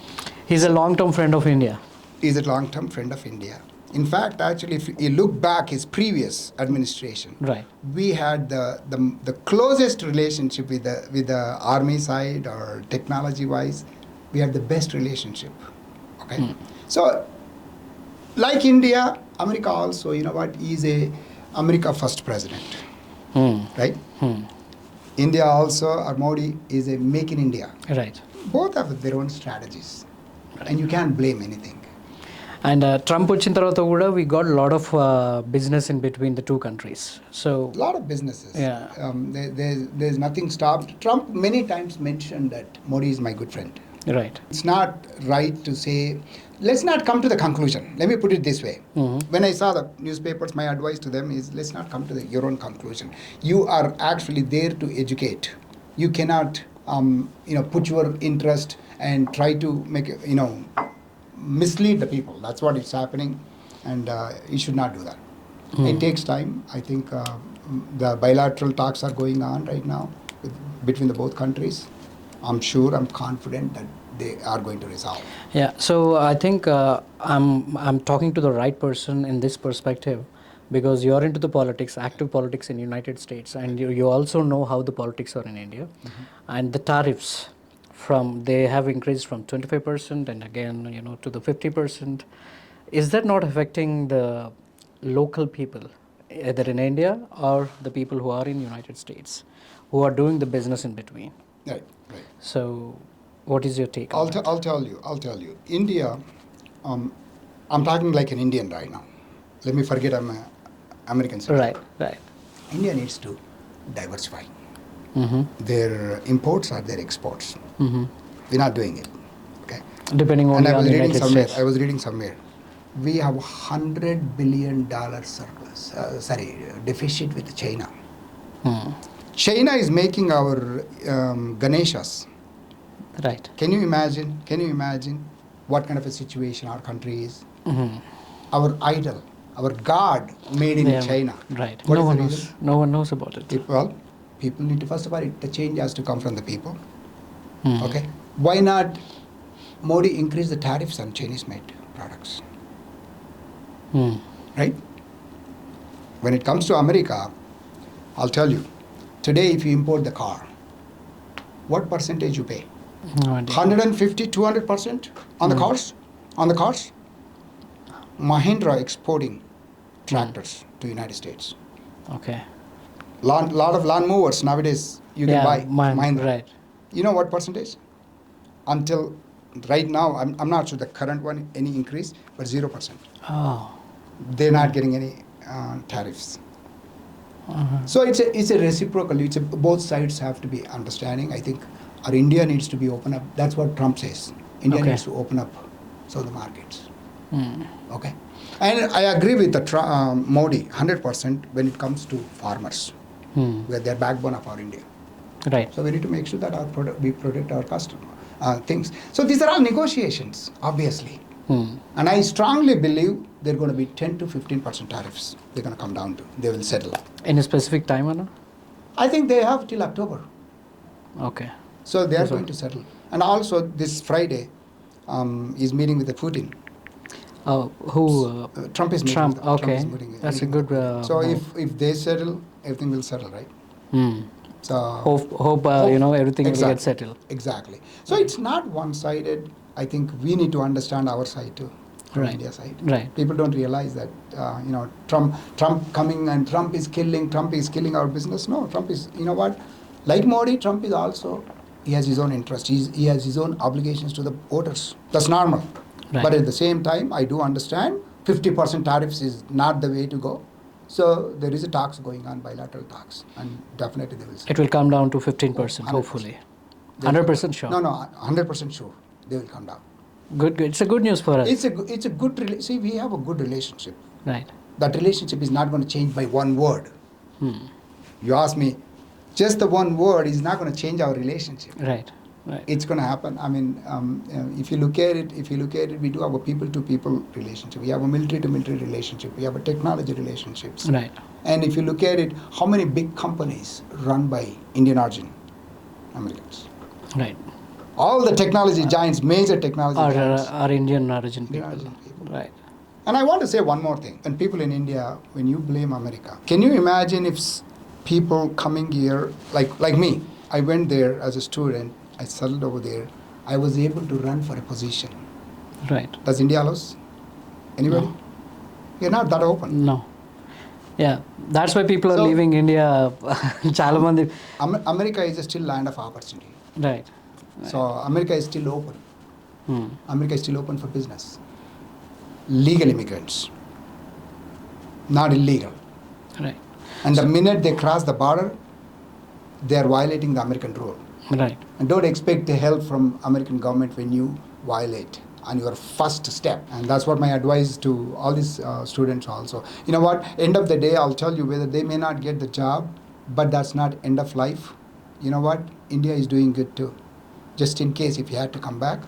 He's a long-term friend of India. He's a long-term friend of India. In fact, actually, if you look back his previous administration, Right. we had the closest relationship with the army side or technology wise. We had the best relationship. Okay, so like India, America also, you know what, is a America first president, right? India also, or Modi is a make in India. Right. Both have their own strategies, and you can't blame anything. And Trump వచ్చిన తర్వాత కూడా we got a lot of business in between the two countries. So A lot of businesses. Yeah. There's nothing stopped. Trump many times mentioned that Modi is my good friend. right. It's not right to say, let's not come to the conclusion. Let me put it this way. When I saw the newspapers, my advice to them is, let's not come to your own conclusion. You are actually there to educate. You cannot, put your interest and try to make, mislead the people. That's what is happening, and you should not do that. It takes time. I think the bilateral talks are going on right now between the both countries. I'm sure, I'm confident that they are going to resolve. Yeah, so I think I'm talking to the right person in this perspective, because you're into the politics, active politics in United States, and you also know how the politics are in India. And the tariffs, they have increased from 25% and again, to the 50%. Is that not affecting the local people, either in India or the people who are in United States, who are doing the business in between? Right. So what is your take on that? I'll tell you. India, I'm talking like an Indian right now. Let me forget I'm an American citizen. Right. India needs to diversify. Their imports are their exports. We're not doing it. Okay. Depending on the United States. I was reading somewhere. We have $100 billion deficit with China. China is making our Ganeshas. Right. Can you imagine what kind of a situation our country is? Our idol, our god made in China. Right. What No is one the knows. reason? No one knows about it. Well, people need to, first of all, the change has to come from the people. Okay. Why not Modi increase the tariffs on Chinese made products? Right? When it comes to America, I'll tell you, today if you import the car, what percentage you pay? No idea. 150, 200% on the cars? On the cars? Mahindra exporting tractors to United States. Okay. Lot of lawn mowers nowadays you can buy Mahindra. Right. You know what percentage? Until right now, I'm not sure the current one, any increase, but 0%. Oh. They're not getting any tariffs. So it's a reciprocal. Both sides have to be understanding. I think our India needs to be open up. That's what Trump says. India needs to open up some of the markets. Okay, and I agree with the Modi 100% when it comes to farmers, where they're backbone of our India. Right. So we need to make sure that we protect our customer things. So these are all negotiations, obviously. And I strongly believe they're going to be 10 to 15% tariffs. They're going to come down to. They will settle. Any specific time, Anna? I think they have till October. Okay. So they are going to settle. And also this Friday, is meeting with the Putin. Who? Trump is meeting. Trump. With the, Okay. Trump is meeting, That's a meeting good. with the Putin. So if they settle, everything will settle, right? So Hope everything will get settled. Exactly. So it's not one-sided. I think we need to understand our side too, from India side. Right. People don't realize that Trump coming and Trump is killing our business. No, Trump is, what? Like Modi, Trump is also, he has his own interest. He has his own obligations to the voters. That's normal. Right. But at the same time, I do understand 50% tariffs is not the way to go. So there is a talks going on, bilateral talks, and definitely they will. It will come down to 15%, hopefully. 100% sure. No, 100% sure. They will come down. Good. It's a good news for us. It's a good see, we have a good relationship. Right. That relationship is not going to change by one word. You ask me, just the one word is not going to change our relationship. Right. It's going to happen. I mean, if you look at it, we do have a people-to-people relationship. We have a military-to-military relationship. We have a technology relationships. Right. And if you look at it, how many big companies run by Indian origin Americans? Right. All the technology giants, major technology giants, Are Indian origin people. Indian origin people. Right. And I want to say one more thing. When people in India, when you blame America, can you imagine if people coming here, like me, I went there as a student, I settled over there, I was able to run for a position. Right. Does India allow anybody? No. You're not that open. No. Yeah, that's why people are So- leaving India. Chala mandi. America is still land of opportunity. Right. So America is still open. Hmm. America is still open for business. Legal immigrants, not illegal. Right. And the minute they cross the border, they are violating the American rule. Right. And don't expect the help from American government when you violate on your first step. And that's what my advice to all these students also. You know what? End of the day, I'll tell you whether they may not get the job, but that's not end of life. You know what? India is doing good too. Just in case if you had to come back,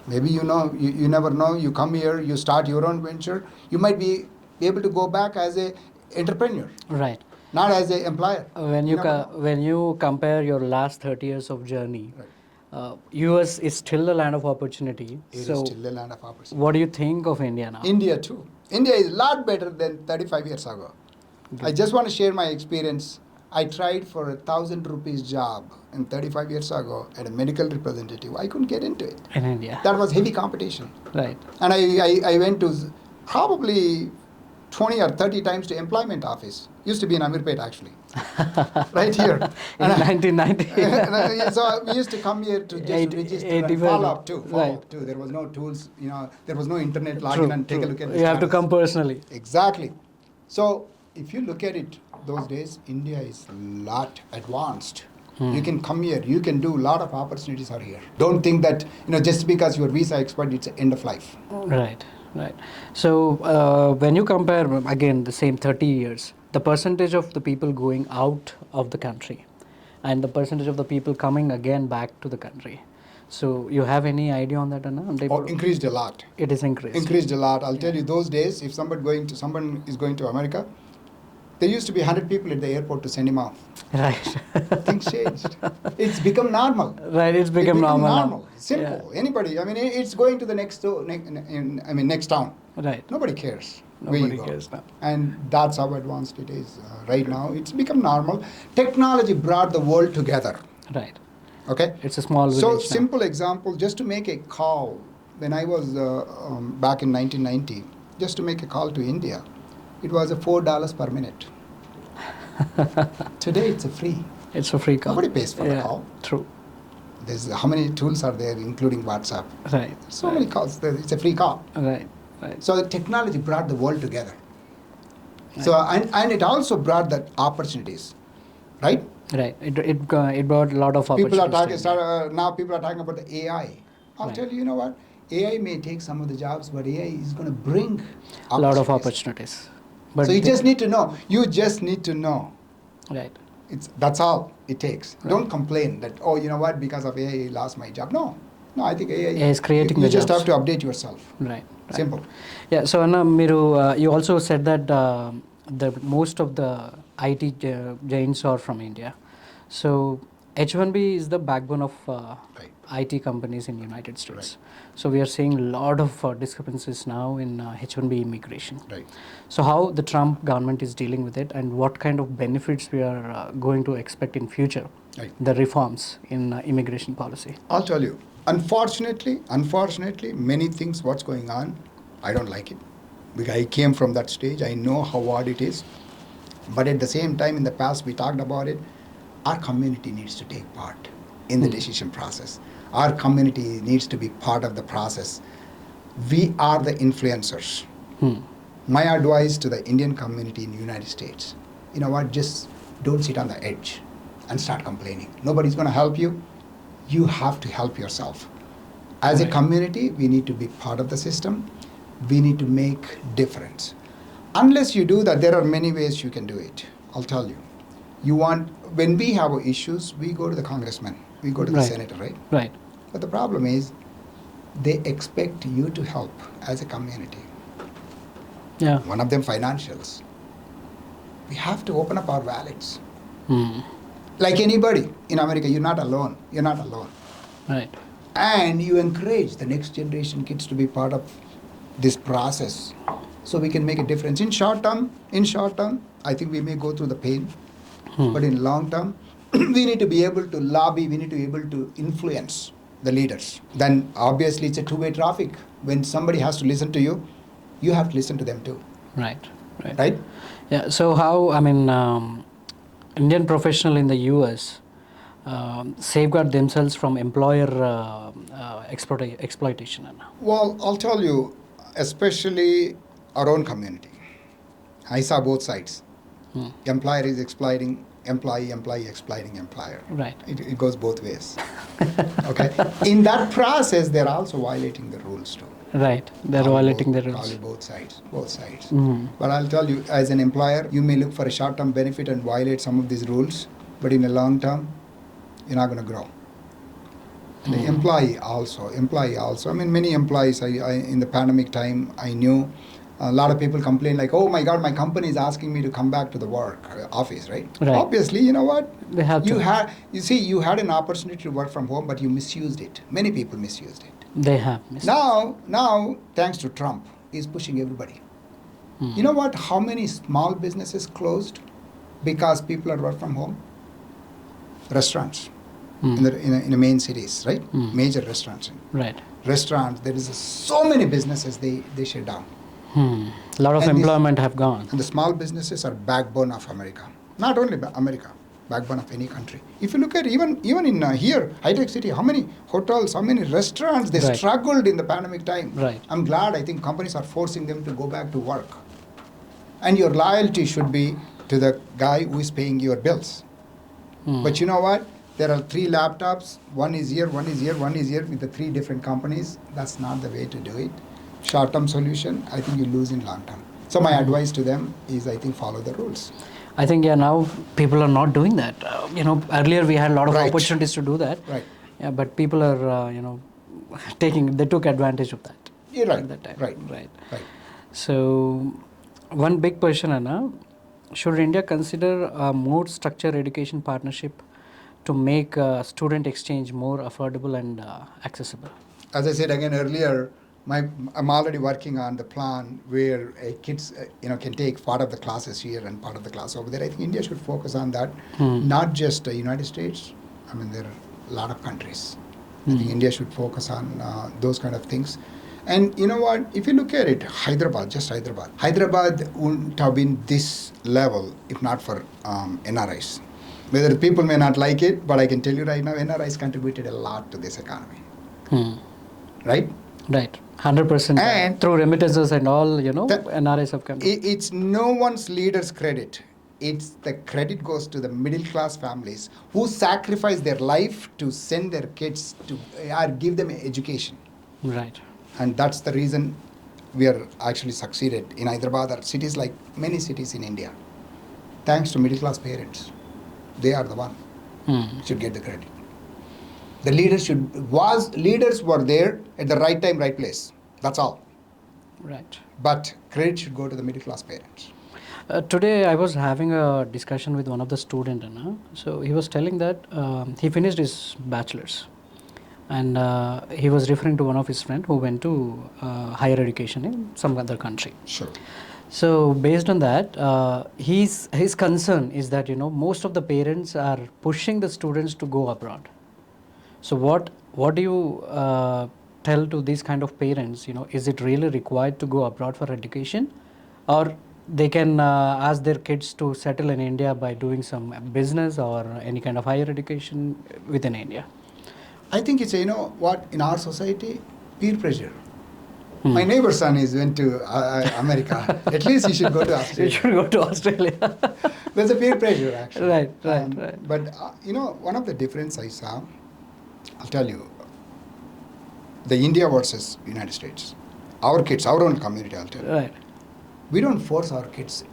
maybe you never know. You come here, you start your own venture. You might be able to go back as a entrepreneur, Right. not as an employer. When you compare your last 30 years of journey, Right. US is still a land of opportunity. It So is still a land of opportunity. what do you think of India now? India too. India is a lot better than 35 years ago. I just want to share my experience. I tried for 1,000 rupees job in 35 years ago at a medical representative. I couldn't get into it. In India. That was heavy competition. Right. And I went to probably 20 or 30 times to employment office. Used to be in Amirpet actually. Right here. In 1990. So we used to come here to just register and 85. follow up too. Right. There was no tools, there was no internet login True, and take a true. look at the You have to status. come personally. Exactly. So if you look at it, those days, India is a lot advanced. You can come here, you can do a lot of opportunities are here. Don't think that, just because you're visa expert, it's the end of life. Right. Right. So when you compare again the same 30 years, the percentage of the people going out of the country and the percentage of the people coming again back to the country. So you have any idea on that, Anna? Increased a lot. It is increased. Increased a lot. I'll tell you, those days, if someone is going to America, there used to be 100 people at the airport to send him off. Right. Things changed. It's become normal. Right. It's become normal. Now. Simple. Yeah. Anybody. I mean, it's going to the next town. Right. Nobody cares. Where Nobody you go. cares now. And that's how advanced it is right now. It's become normal. Technology brought the world together. Right. Okay. It's a small village. So now. simple example. Just to make a call, when I was back in 1990, just to make a call to India, it was $4 per minute. Today it's a free. It's a free call. Nobody pays for the call. True. There's how many tools are there, including WhatsApp? Right. So many calls. It's a free call. Right. Right. So the technology brought the world together. Right. So and it also brought the opportunities, right? Right. It brought a lot of opportunities. Now people are talking about the AI. I'll tell you, what? AI may take some of the jobs, but AI is going to bring a lot of opportunities. But so you just need to know. You just need to know. Right. That's all it takes. Right. Don't complain that, what, because of AI I lost my job. No, I think AI is creating you the just jobs. have to update yourself. Right. Simple. Yeah. So Anna, you also said that the most of the IT giants are from India. So H1B is the backbone of IT companies in the United States. Right. So we are seeing a lot of discrepancies now in H1B immigration. Right. So how the Trump government is dealing with it, and what kind of benefits we are going to expect in future, the reforms in immigration policy? I'll tell you. Unfortunately, many things what's going on, I don't like it. Because I came from that stage. I know how hard it is. But at the same time, in the past, we talked about it. Our community needs to take part in the decision process. Our community needs to be part of the process. We are the influencers. My advice to the Indian community in the United States, just don't sit on the edge and start complaining. Nobody's going to help you. You have to help yourself. As a community, we need to be part of the system. We need to make difference. Unless you do that, there are many ways you can do it. I'll tell you. When we have issues, we go to the congressman, we go to the senator, right? Right. But the problem is, they expect you to help as a community. Yeah. One of them, financials. We have to open up our wallets. Like anybody in America, you're not alone. Right. And you encourage the next generation kids to be part of this process. so we can make a difference. In short term, I think we may go through the pain, but in long term, we need to be able to lobby, we need to be able to influence the leaders. Then obviously it's a two-way traffic. When somebody has to listen to you, you have to listen to them too. Right. Yeah. So how, Indian professional in the US safeguard themselves from employer exploitation? Well, I'll tell you, especially our own community. I saw both sides. Employer is exploiting employee, employee exploiting employer. Right. It goes both ways. Okay. In that process, they're also violating the rules too. Right. They're violating the rules. Probably both sides. But I'll tell you, as an employer, you may look for a short-term benefit and violate some of these rules, but in the long term, you're not going to grow. And the employee also. Many employees, in the pandemic time, I knew a lot of people complain like, oh my God, my company is asking me to come back to the office, right? Obviously, you know what? They have you had an opportunity to work from home, but you misused it. Many people misused it. They have. Now, thanks to Trump, he's pushing everybody. You know what? How many small businesses closed because people are work from home? Restaurants in the main cities, right? Major restaurants. Right. Restaurants. There is so many businesses they shut down. A lot of employment have gone. And the small businesses are backbone of America. Not only America, backbone of any country. If you look at even in here, high-tech city, how many hotels, how many restaurants, they struggled in the pandemic time. Right. I'm glad, I think companies are forcing them to go back to work. And your loyalty should be to the guy who is paying your bills. But you know what? There are 3 laptops, one is here with the 3 different companies. That's not the way to do it. Short-term solution, I think you lose in long term. So my advice to them is, I think, follow the rules. I think, now people are not doing that. Earlier we had a lot of opportunities to do that. Right. Yeah, but people are, they took advantage of that. You're right. At that time. Right. So, one big question, Anna, should India consider a more structured education partnership to make student exchange more affordable and accessible? As I said again earlier, I'm already working on the plan where kids can take part of the classes here and part of the class over there. I think India should focus on that, not just the United States. There are a lot of countries. I think India should focus on those kind of things. And you know what? If you look at it, Hyderabad wouldn't have been this level if not for NRIs. Whether the people may not like it, but I can tell you right now, NRIs contributed a lot to this economy. Right? Right. 100%. And through remittances and all, NRIs have come. It's no one's leader's credit. It's the credit goes to the middle class families who sacrifice their life to send their kids to or give them education. Right. And that's the reason we are actually succeeded in Hyderabad or cities like many cities in India. Thanks to middle class parents. They are the one should get the credit. The leaders were there at the right time, right place. That's all. Right. But credit should go to the middle class parents. Today I was having a discussion with one of the students. So he was telling that he finished his bachelor's. And he was referring to one of his friends who went to higher education in some other country. Sure. So based on that, his concern is that most of the parents are pushing the students to go abroad. So what do you tell to these kind of parents? Is it really required to go abroad for education, or they can ask their kids to settle in India by doing some business or any kind of higher education within India? I think it's in our society, peer pressure. My neighbor's son went to America. At least he should go to Australia. You should go to Australia. There's a peer pressure, actually. Right. But, one of the difference I saw, I'll tell you, the India versus United States. Our kids, our own community, I'll tell you. Right. We don't force our kids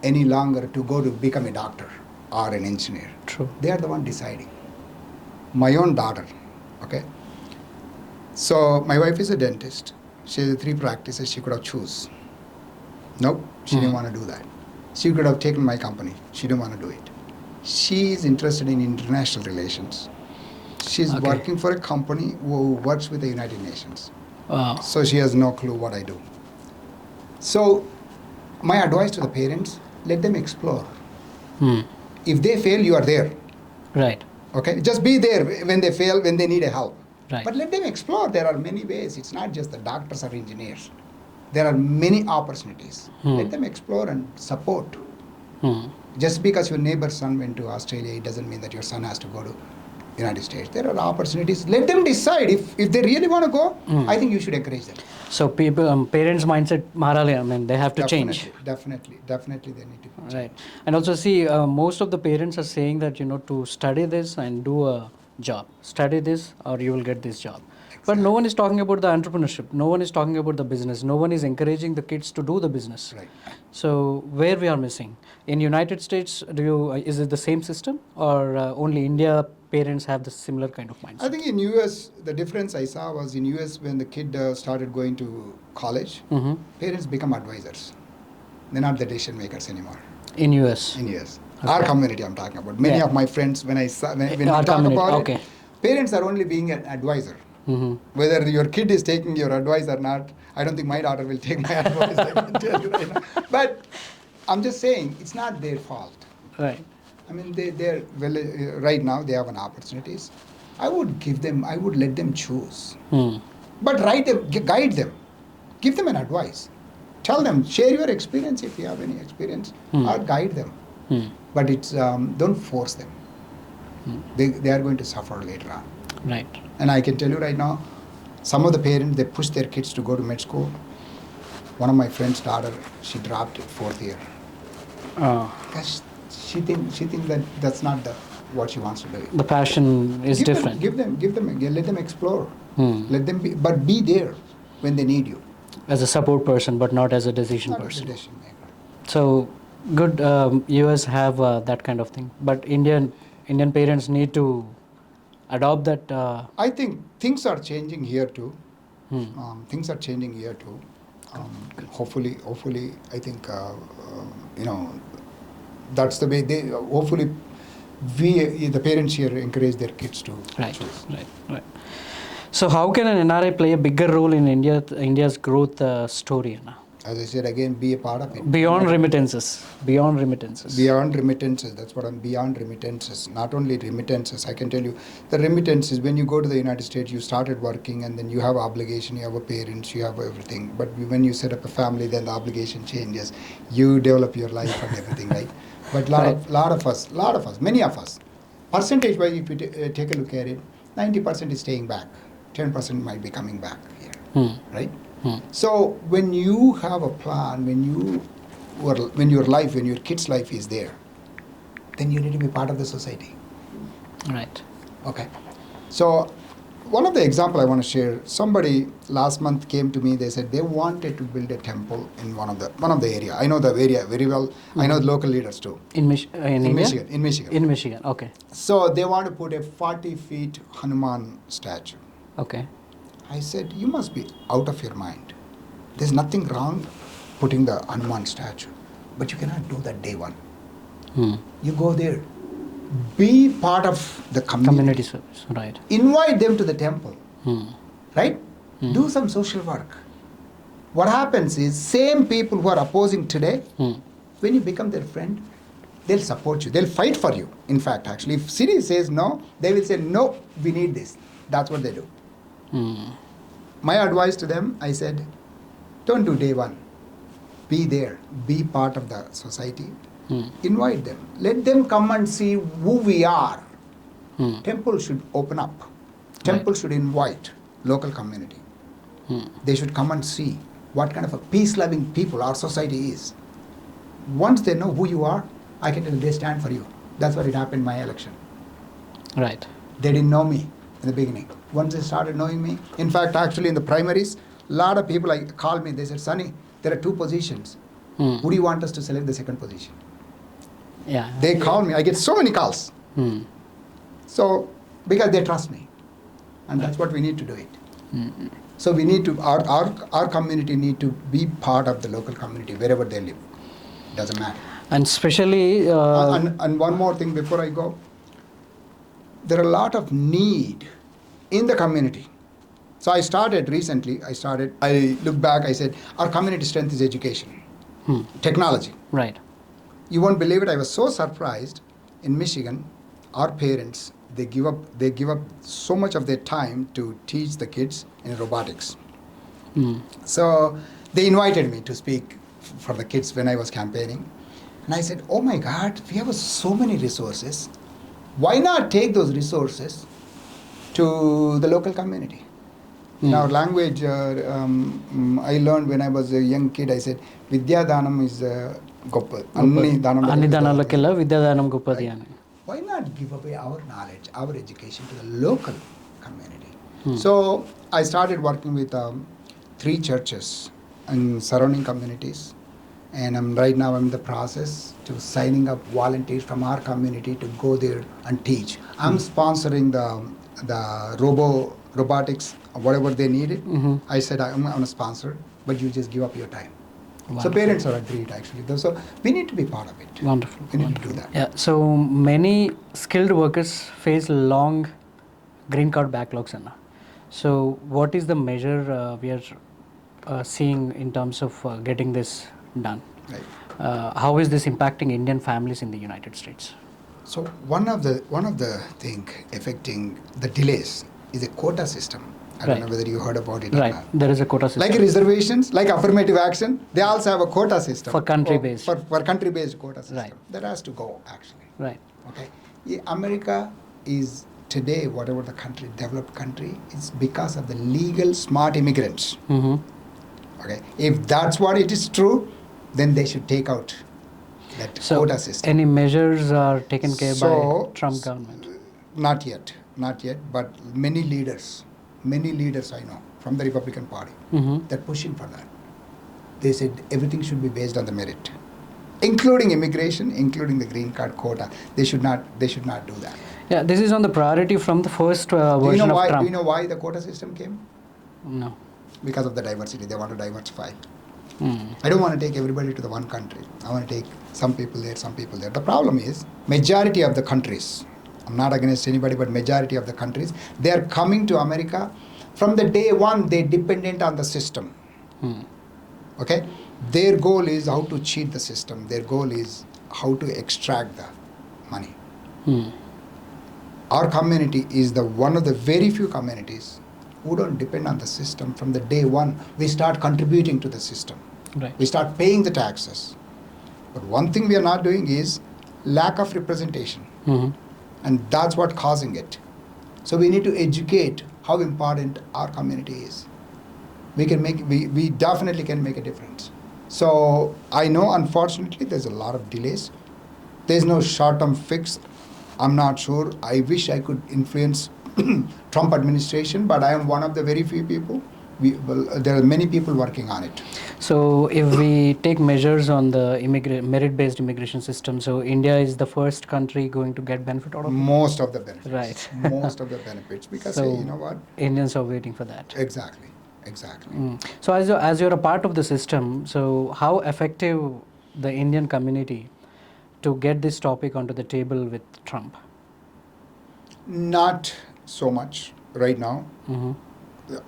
any longer to go to become a doctor or an engineer. True. They are the one deciding. My own daughter, okay? So my wife is a dentist. She has 3 practices she could have choose. Nope, she didn't want to do that. She could have taken my company. She didn't want to do it. She is interested in international relations. She's working for a company who works with the United Nations. Wow. So she has no clue what I do. So my advice to the parents, let them explore. If they fail, you are there. Right. Okay, just be there when they fail, when they need a help. Right. But let them explore. There are many ways. It's not just the doctors or engineers. There are many opportunities. Let them explore and support. Just because your neighbor's son went to Australia, it doesn't mean that your son has to go to United States. There are opportunities. Let them decide. If they really want to go, I think you should encourage them. So people, parents' mindset, Maharali, I mean, they have to change. Definitely, they need to change. Right. And also see, most of the parents are saying that, to study this and do a job. Study this or you will get this job. But no one is talking about the entrepreneurship. No one is talking about the business. No one is encouraging the kids to do the business. Right. So where we are missing? In United States, is it the same system or only India parents have the similar kind of mindset? I think in US, the difference I saw was in US when the kid started going to college, parents become advisors. They're not the decision makers anymore. In US? In US. Okay. Our community I'm talking about. Many of my friends, when we talk about it, parents are only being an advisor. Whether your kid is taking your advice or not, I don't think my daughter will take my advice. I can tell you right now. But I'm just saying, it's not their fault. Right. I mean, they're well, right now they have an opportunities. I would let them choose. But guide them, give them an advice. Tell them, share your experience if you have any experience, or guide them. But it's don't force them. They are going to suffer later on. Right. And I can tell you right now, some of the parents, they push their kids to go to med school. One of my friend's daughter, she dropped it 4th year. Because she thinks that that's not what she wants to do. The passion is different. Give them, let them explore. Let them be there when they need you. As a support person, but not as a decision Not person. as a decision maker. So good. US have that kind of thing, but Indian parents need to adopt that. I think things are changing here too. Things are changing here too. Hopefully, I think that's the way they. Hopefully, the parents here encourage their kids to choose. Right. So how can an NRI play a bigger role in India's growth story? As I said again, be a part of it. Beyond remittances. Beyond remittances. That's what I'm beyond remittances. Not only remittances. I can tell you, the remittances. When you go to the United States, you started working, and then you have obligation. You have a parents. You have everything. But when you set up a family, then the obligation changes. You develop your life and everything, right? But lot of us, many of us, percentage-wise, if you take a look at it, 90% is staying back. 10% might be coming back here, right? So when you have a plan, when your kid's life is there, then you need to be part of the society. Right. Okay. So one of the example I want to share, somebody last month came to me, they said they wanted to build a temple in one of the area. I know the area very well. I know the local leaders too. In India? In Michigan. In Michigan, okay. So they want to put a 40-feet Hanuman statue. Okay. I said, you must be out of your mind. There's nothing wrong putting the Hanuman statue, but you cannot do that day one. You go there, be part of the community service, right? Invite them to the temple, right? Do some social work. What happens is, same people who are opposing today, when you become their friend, they'll support you. They'll fight for you. In fact, actually, if city says no, they will say, no, we need this. That's what they do. My advice to them, I said, don't do day one. Be there. Be part of the society. Invite them. Let them come and see who we are. Temple should open up. Temple should invite local community. They should come and see what kind of a peace-loving people our society is. Once they know who you are, I can tell you they stand for you. That's what it happened in my election. Right. They didn't know me in the beginning. Once they started knowing me, in fact, actually in the primaries, a lot of people called me. They said, Sonny, there are 2 positions. Who do you want us to select the 2nd position? Yeah. They call me. I get so many calls. So, because they trust me. And that's what we need to do it. So we need to, our community need to be part of the local community, wherever they live. Doesn't matter. And especially... and one more thing before I go. There are a lot of need in the community. So I started recently. I look back. I said our community strength is education, technology. Right. You won't believe it. I was so surprised. In Michigan, our parents they give up so much of their time to teach the kids in robotics. So they invited me to speak for the kids when I was campaigning, and I said, "Oh my God, we have so many resources. Why not take those resources to the local community?" In our language, I learned when I was a young kid. I said, "Vidya Danam is goppa. Anni అన్నిదానాలకెల్లా విద్యాదానం గొప్పది అని. Why not give away our knowledge, our education to the local community?" So I started working with 3 churches in surrounding communities, and right now I'm in the process to signing up volunteers from our community to go there and teach. I'm sponsoring the robotics, whatever they needed. I said I'm going to sponsor, but you just give up your time. Wonderful. So parents are agreed actually. So we need to be part of it. Wonderful. We need to do that. Yeah. So many skilled workers face long green card backlogs, Anna. So what is the measure we are seeing in terms of getting this done? Right. How is this impacting Indian families in the United States? So one of the thing affecting the delays is a quota system. I don't know whether you heard about it. Right. Or not. There is a quota system. Like reservations, like affirmative action, they also have a quota system. For country-based. For country-based quota system. Right. That has to go, actually. Right. Okay. America is today, whatever the country, developed country, is because of the legal smart immigrants. Okay. If that's what it is true, then they should take out that quota system. Any measures are taken care by Trump government? Not yet, but many leaders I know from the Republican Party, they're pushing for that. They said everything should be based on the merit, including immigration, including the green card quota. They should not do that. Yeah, this is on the priority from the first version of Trump. Do you know why the quota system came? No. Because of the diversity. They want to diversify. I don't want to take everybody to the one country. I want to take some people there, some people there. The problem is, majority of the countries, I'm not against anybody, but majority of the countries, they are coming to America. From the day one, they're dependent on the system. Okay? Their goal is how to cheat the system. Their goal is how to extract the money. Our community is one of the very few communities who don't depend on the system. From the day one, we start contributing to the system. Right. We start paying the taxes. But one thing we are not doing is lack of representation. And that's what causing it. So we need to educate how important our community is. We definitely can make a difference. So I know, unfortunately, there's a lot of delays. There's no short-term fix. I'm not sure. I wish I could influence Trump administration, but I am one of the very few people. There are many people working on it. So if we take measures on the merit-based immigration system, so India is the first country going to get benefit out of it? Most of the benefits. Right. Most of the benefits. Because so you know what? Indians are waiting for that. Exactly. So as you're a part of the system, so how effective the Indian community to get this topic onto the table with Trump? Not so much right now.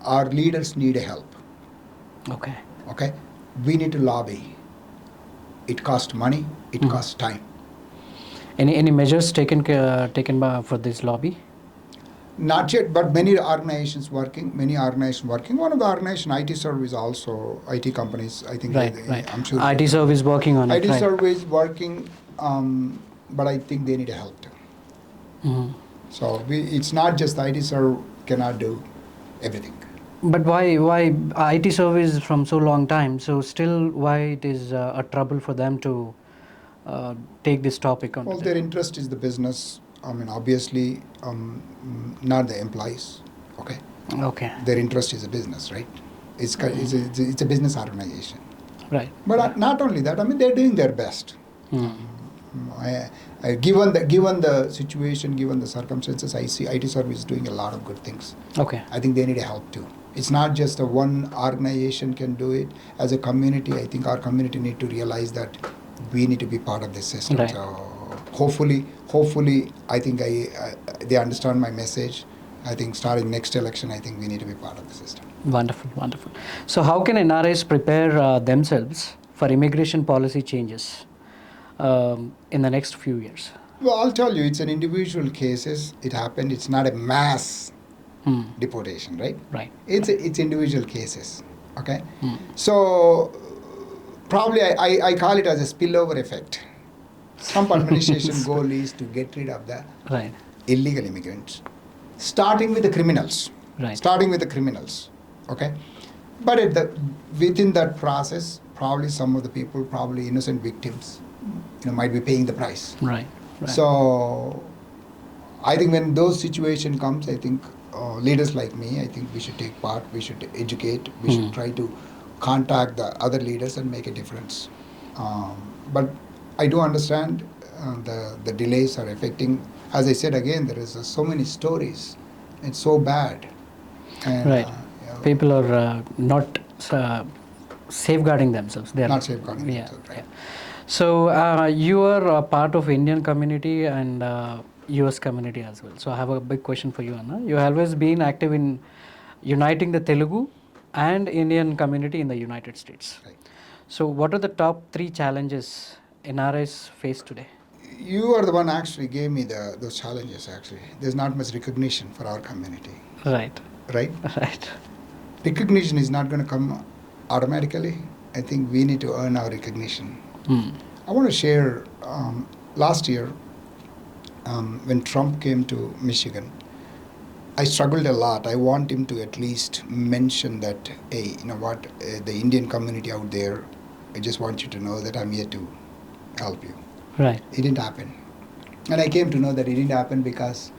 Our leaders need help. Okay? We need to lobby. It costs money. It costs time. Any measures taken for this lobby? Not yet, but many organizations working. One of the organizations, IT service also, IT companies, I think. Right. I'm sure. IT service working on it. IT service working, but I think they need help too. So it's not just the IT service cannot do everything. But why IT service from so long time? So still, why it is a trouble for them to take this topic on? Well, their interest is the business. I mean, obviously, not the employees. Okay. Their interest is a business, right? It's a business organization. Right. But not only that, I mean, they're doing their best. Given the situation, given the circumstances, I see IT service doing a lot of good things. Okay. I think they need help too. It's not just a one organization can do it. As a community, I think our community need to realize that we need to be part of this system. Right. So hopefully, I think they understand my message, I think starting next election, I think we need to be part of the system. Wonderful, wonderful. So, how can NRIs prepare themselves for immigration policy changes in the next few years? Well, I'll tell you, it's an individual cases. It happened. It's not a mass deportation, right? Right. It's individual cases. Okay. So probably I call it as a spillover effect. Trump administration goal is to get rid of the Right. illegal immigrants, starting with the criminals. Right. Starting with the criminals. Okay. But within that process, probably some of the people, probably innocent victims, might be paying the price. Right. Right. So I think when those situation comes, I think leaders like me, I think we should take part, we should educate, we should try to contact the other leaders and make a difference. But I do understand the delays are affecting, as I said again, there is so many stories. It's so bad. And, right. People are not safeguarding themselves. They are not safeguarding themselves, right? Yeah. So you are a part of Indian community and US community as well. So I have a big question for you, Anna. You have always been active in uniting the Telugu and Indian community in the United States. Right. So what are the top 3 challenges NRIs face today? You are the one actually gave me those challenges actually. There's not much recognition for our community. Right. Right? Right. Recognition is not going to come automatically. I think we need to earn our recognition. I want to share last year when Trump came to Michigan, I struggled a lot. I want him to at least mention that, hey, you know what, the Indian community out there, I just want you to know that I'm here to help you. Right. It didn't happen. And I came to know that it didn't happen because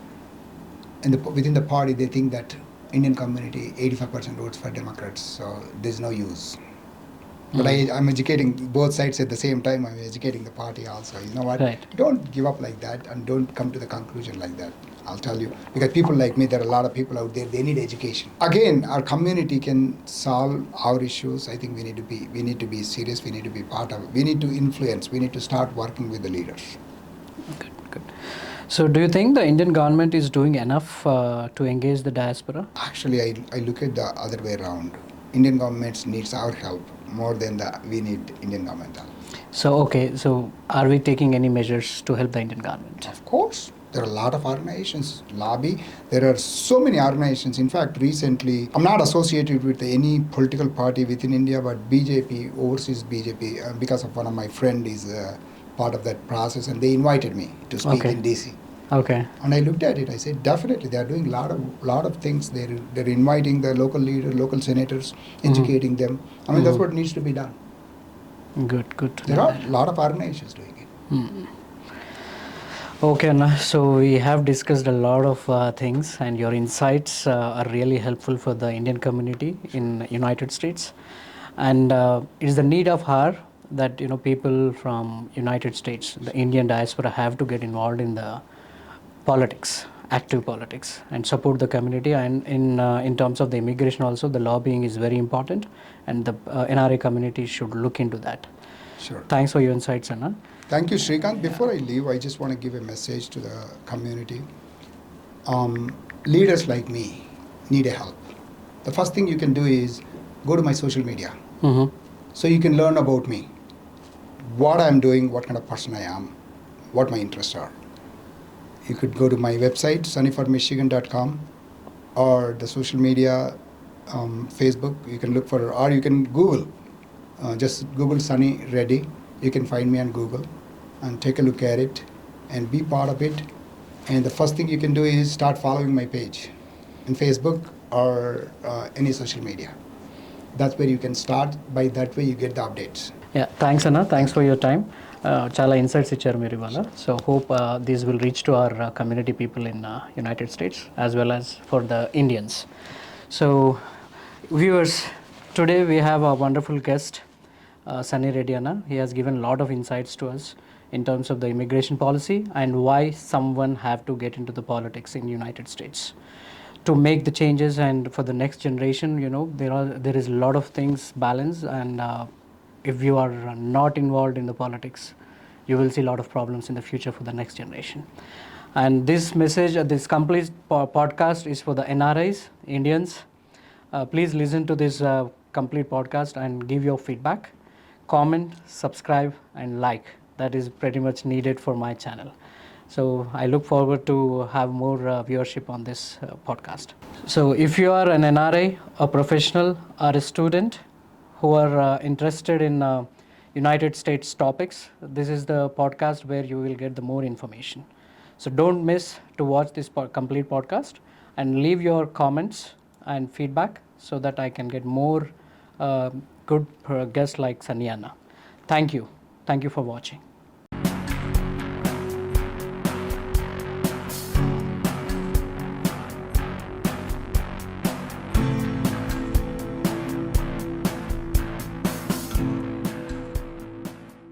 within the party they think that Indian community, 85% votes for Democrats, so there's no use. But I'm educating both sides at the same time. I'm educating the party also. You know what? Right. Don't give up like that and don't come to the conclusion like that. I'll tell you. Because people like me, there are a lot of people out there, they need education. Again, our community can solve our issues. I think we need to be serious, we need to be part of it. We need to influence, we need to start working with the leaders. Good, good. So do you think the Indian government is doing enough to engage the diaspora? Actually, I look at the other way around. Indian government needs our help more than we need Indian government help. So are we taking any measures to help the Indian government? Of course. There are a lot of organizations, lobby. There are so many organizations. In fact, recently, I'm not associated with any political party within India, but BJP, overseas BJP, because of one of my friend is part of that process, and they invited me to speak in DC. Okay. And I looked at it. I said, definitely, they are doing a lot of things. They're inviting the local leaders, local senators, educating them. I mean, that's what needs to be done. Good. There are a lot of organizations doing it. Okay, Anna. So we have discussed a lot of things, and your insights are really helpful for the Indian community in United States. And it is the need of hour that people from United States, the Indian diaspora, have to get involved in the politics, active politics, and support the community. And in terms of the immigration also, the lobbying is very important, and the NRI community should look into that. Sure. Thanks for your insights, Anna. Thank you, Srikanth. Before I leave, I just want to give a message to the community. Leaders like me need a help. The first thing you can do is go to my social media. So you can learn about me, what I'm doing, what kind of person I am, what my interests are. You could go to my website, sunnyformichigan.com, or the social media, Facebook. You can look for, or you can Google. Just Google Sunny Reddy. You can find me on Google and take a look at it and be part of it. And the first thing you can do is start following my page in Facebook or any social media. That's where you can start. By that way, you get the updates. Yeah, thanks, Anna. Thanks for your time. Chala insights icharu meer ivala. So hope these will reach to our community people in United States as well as for the Indians. So viewers, today we have a wonderful guest, Sunny Reddy Anna. He has given a lot of insights to us in terms of the immigration policy and why someone have to get into the politics in United States to make the changes. And for the next generation, there is a lot of things balanced, and if you are not involved in the politics, you will see a lot of problems in the future for the next generation. And this message, this complete podcast is for the NRIs, Indians. Please listen to this complete podcast and give your feedback. Comment, subscribe, and like. That is pretty much needed for my channel. So I look forward to have more viewership on this podcast. So if you are an NRI, a professional, or a student who are interested in United States topics, this is the podcast where you will get the more information. So don't miss to watch this complete podcast and leave your comments and feedback so that I can get more good guests like Sanyana. Thank you. Thank you for watching.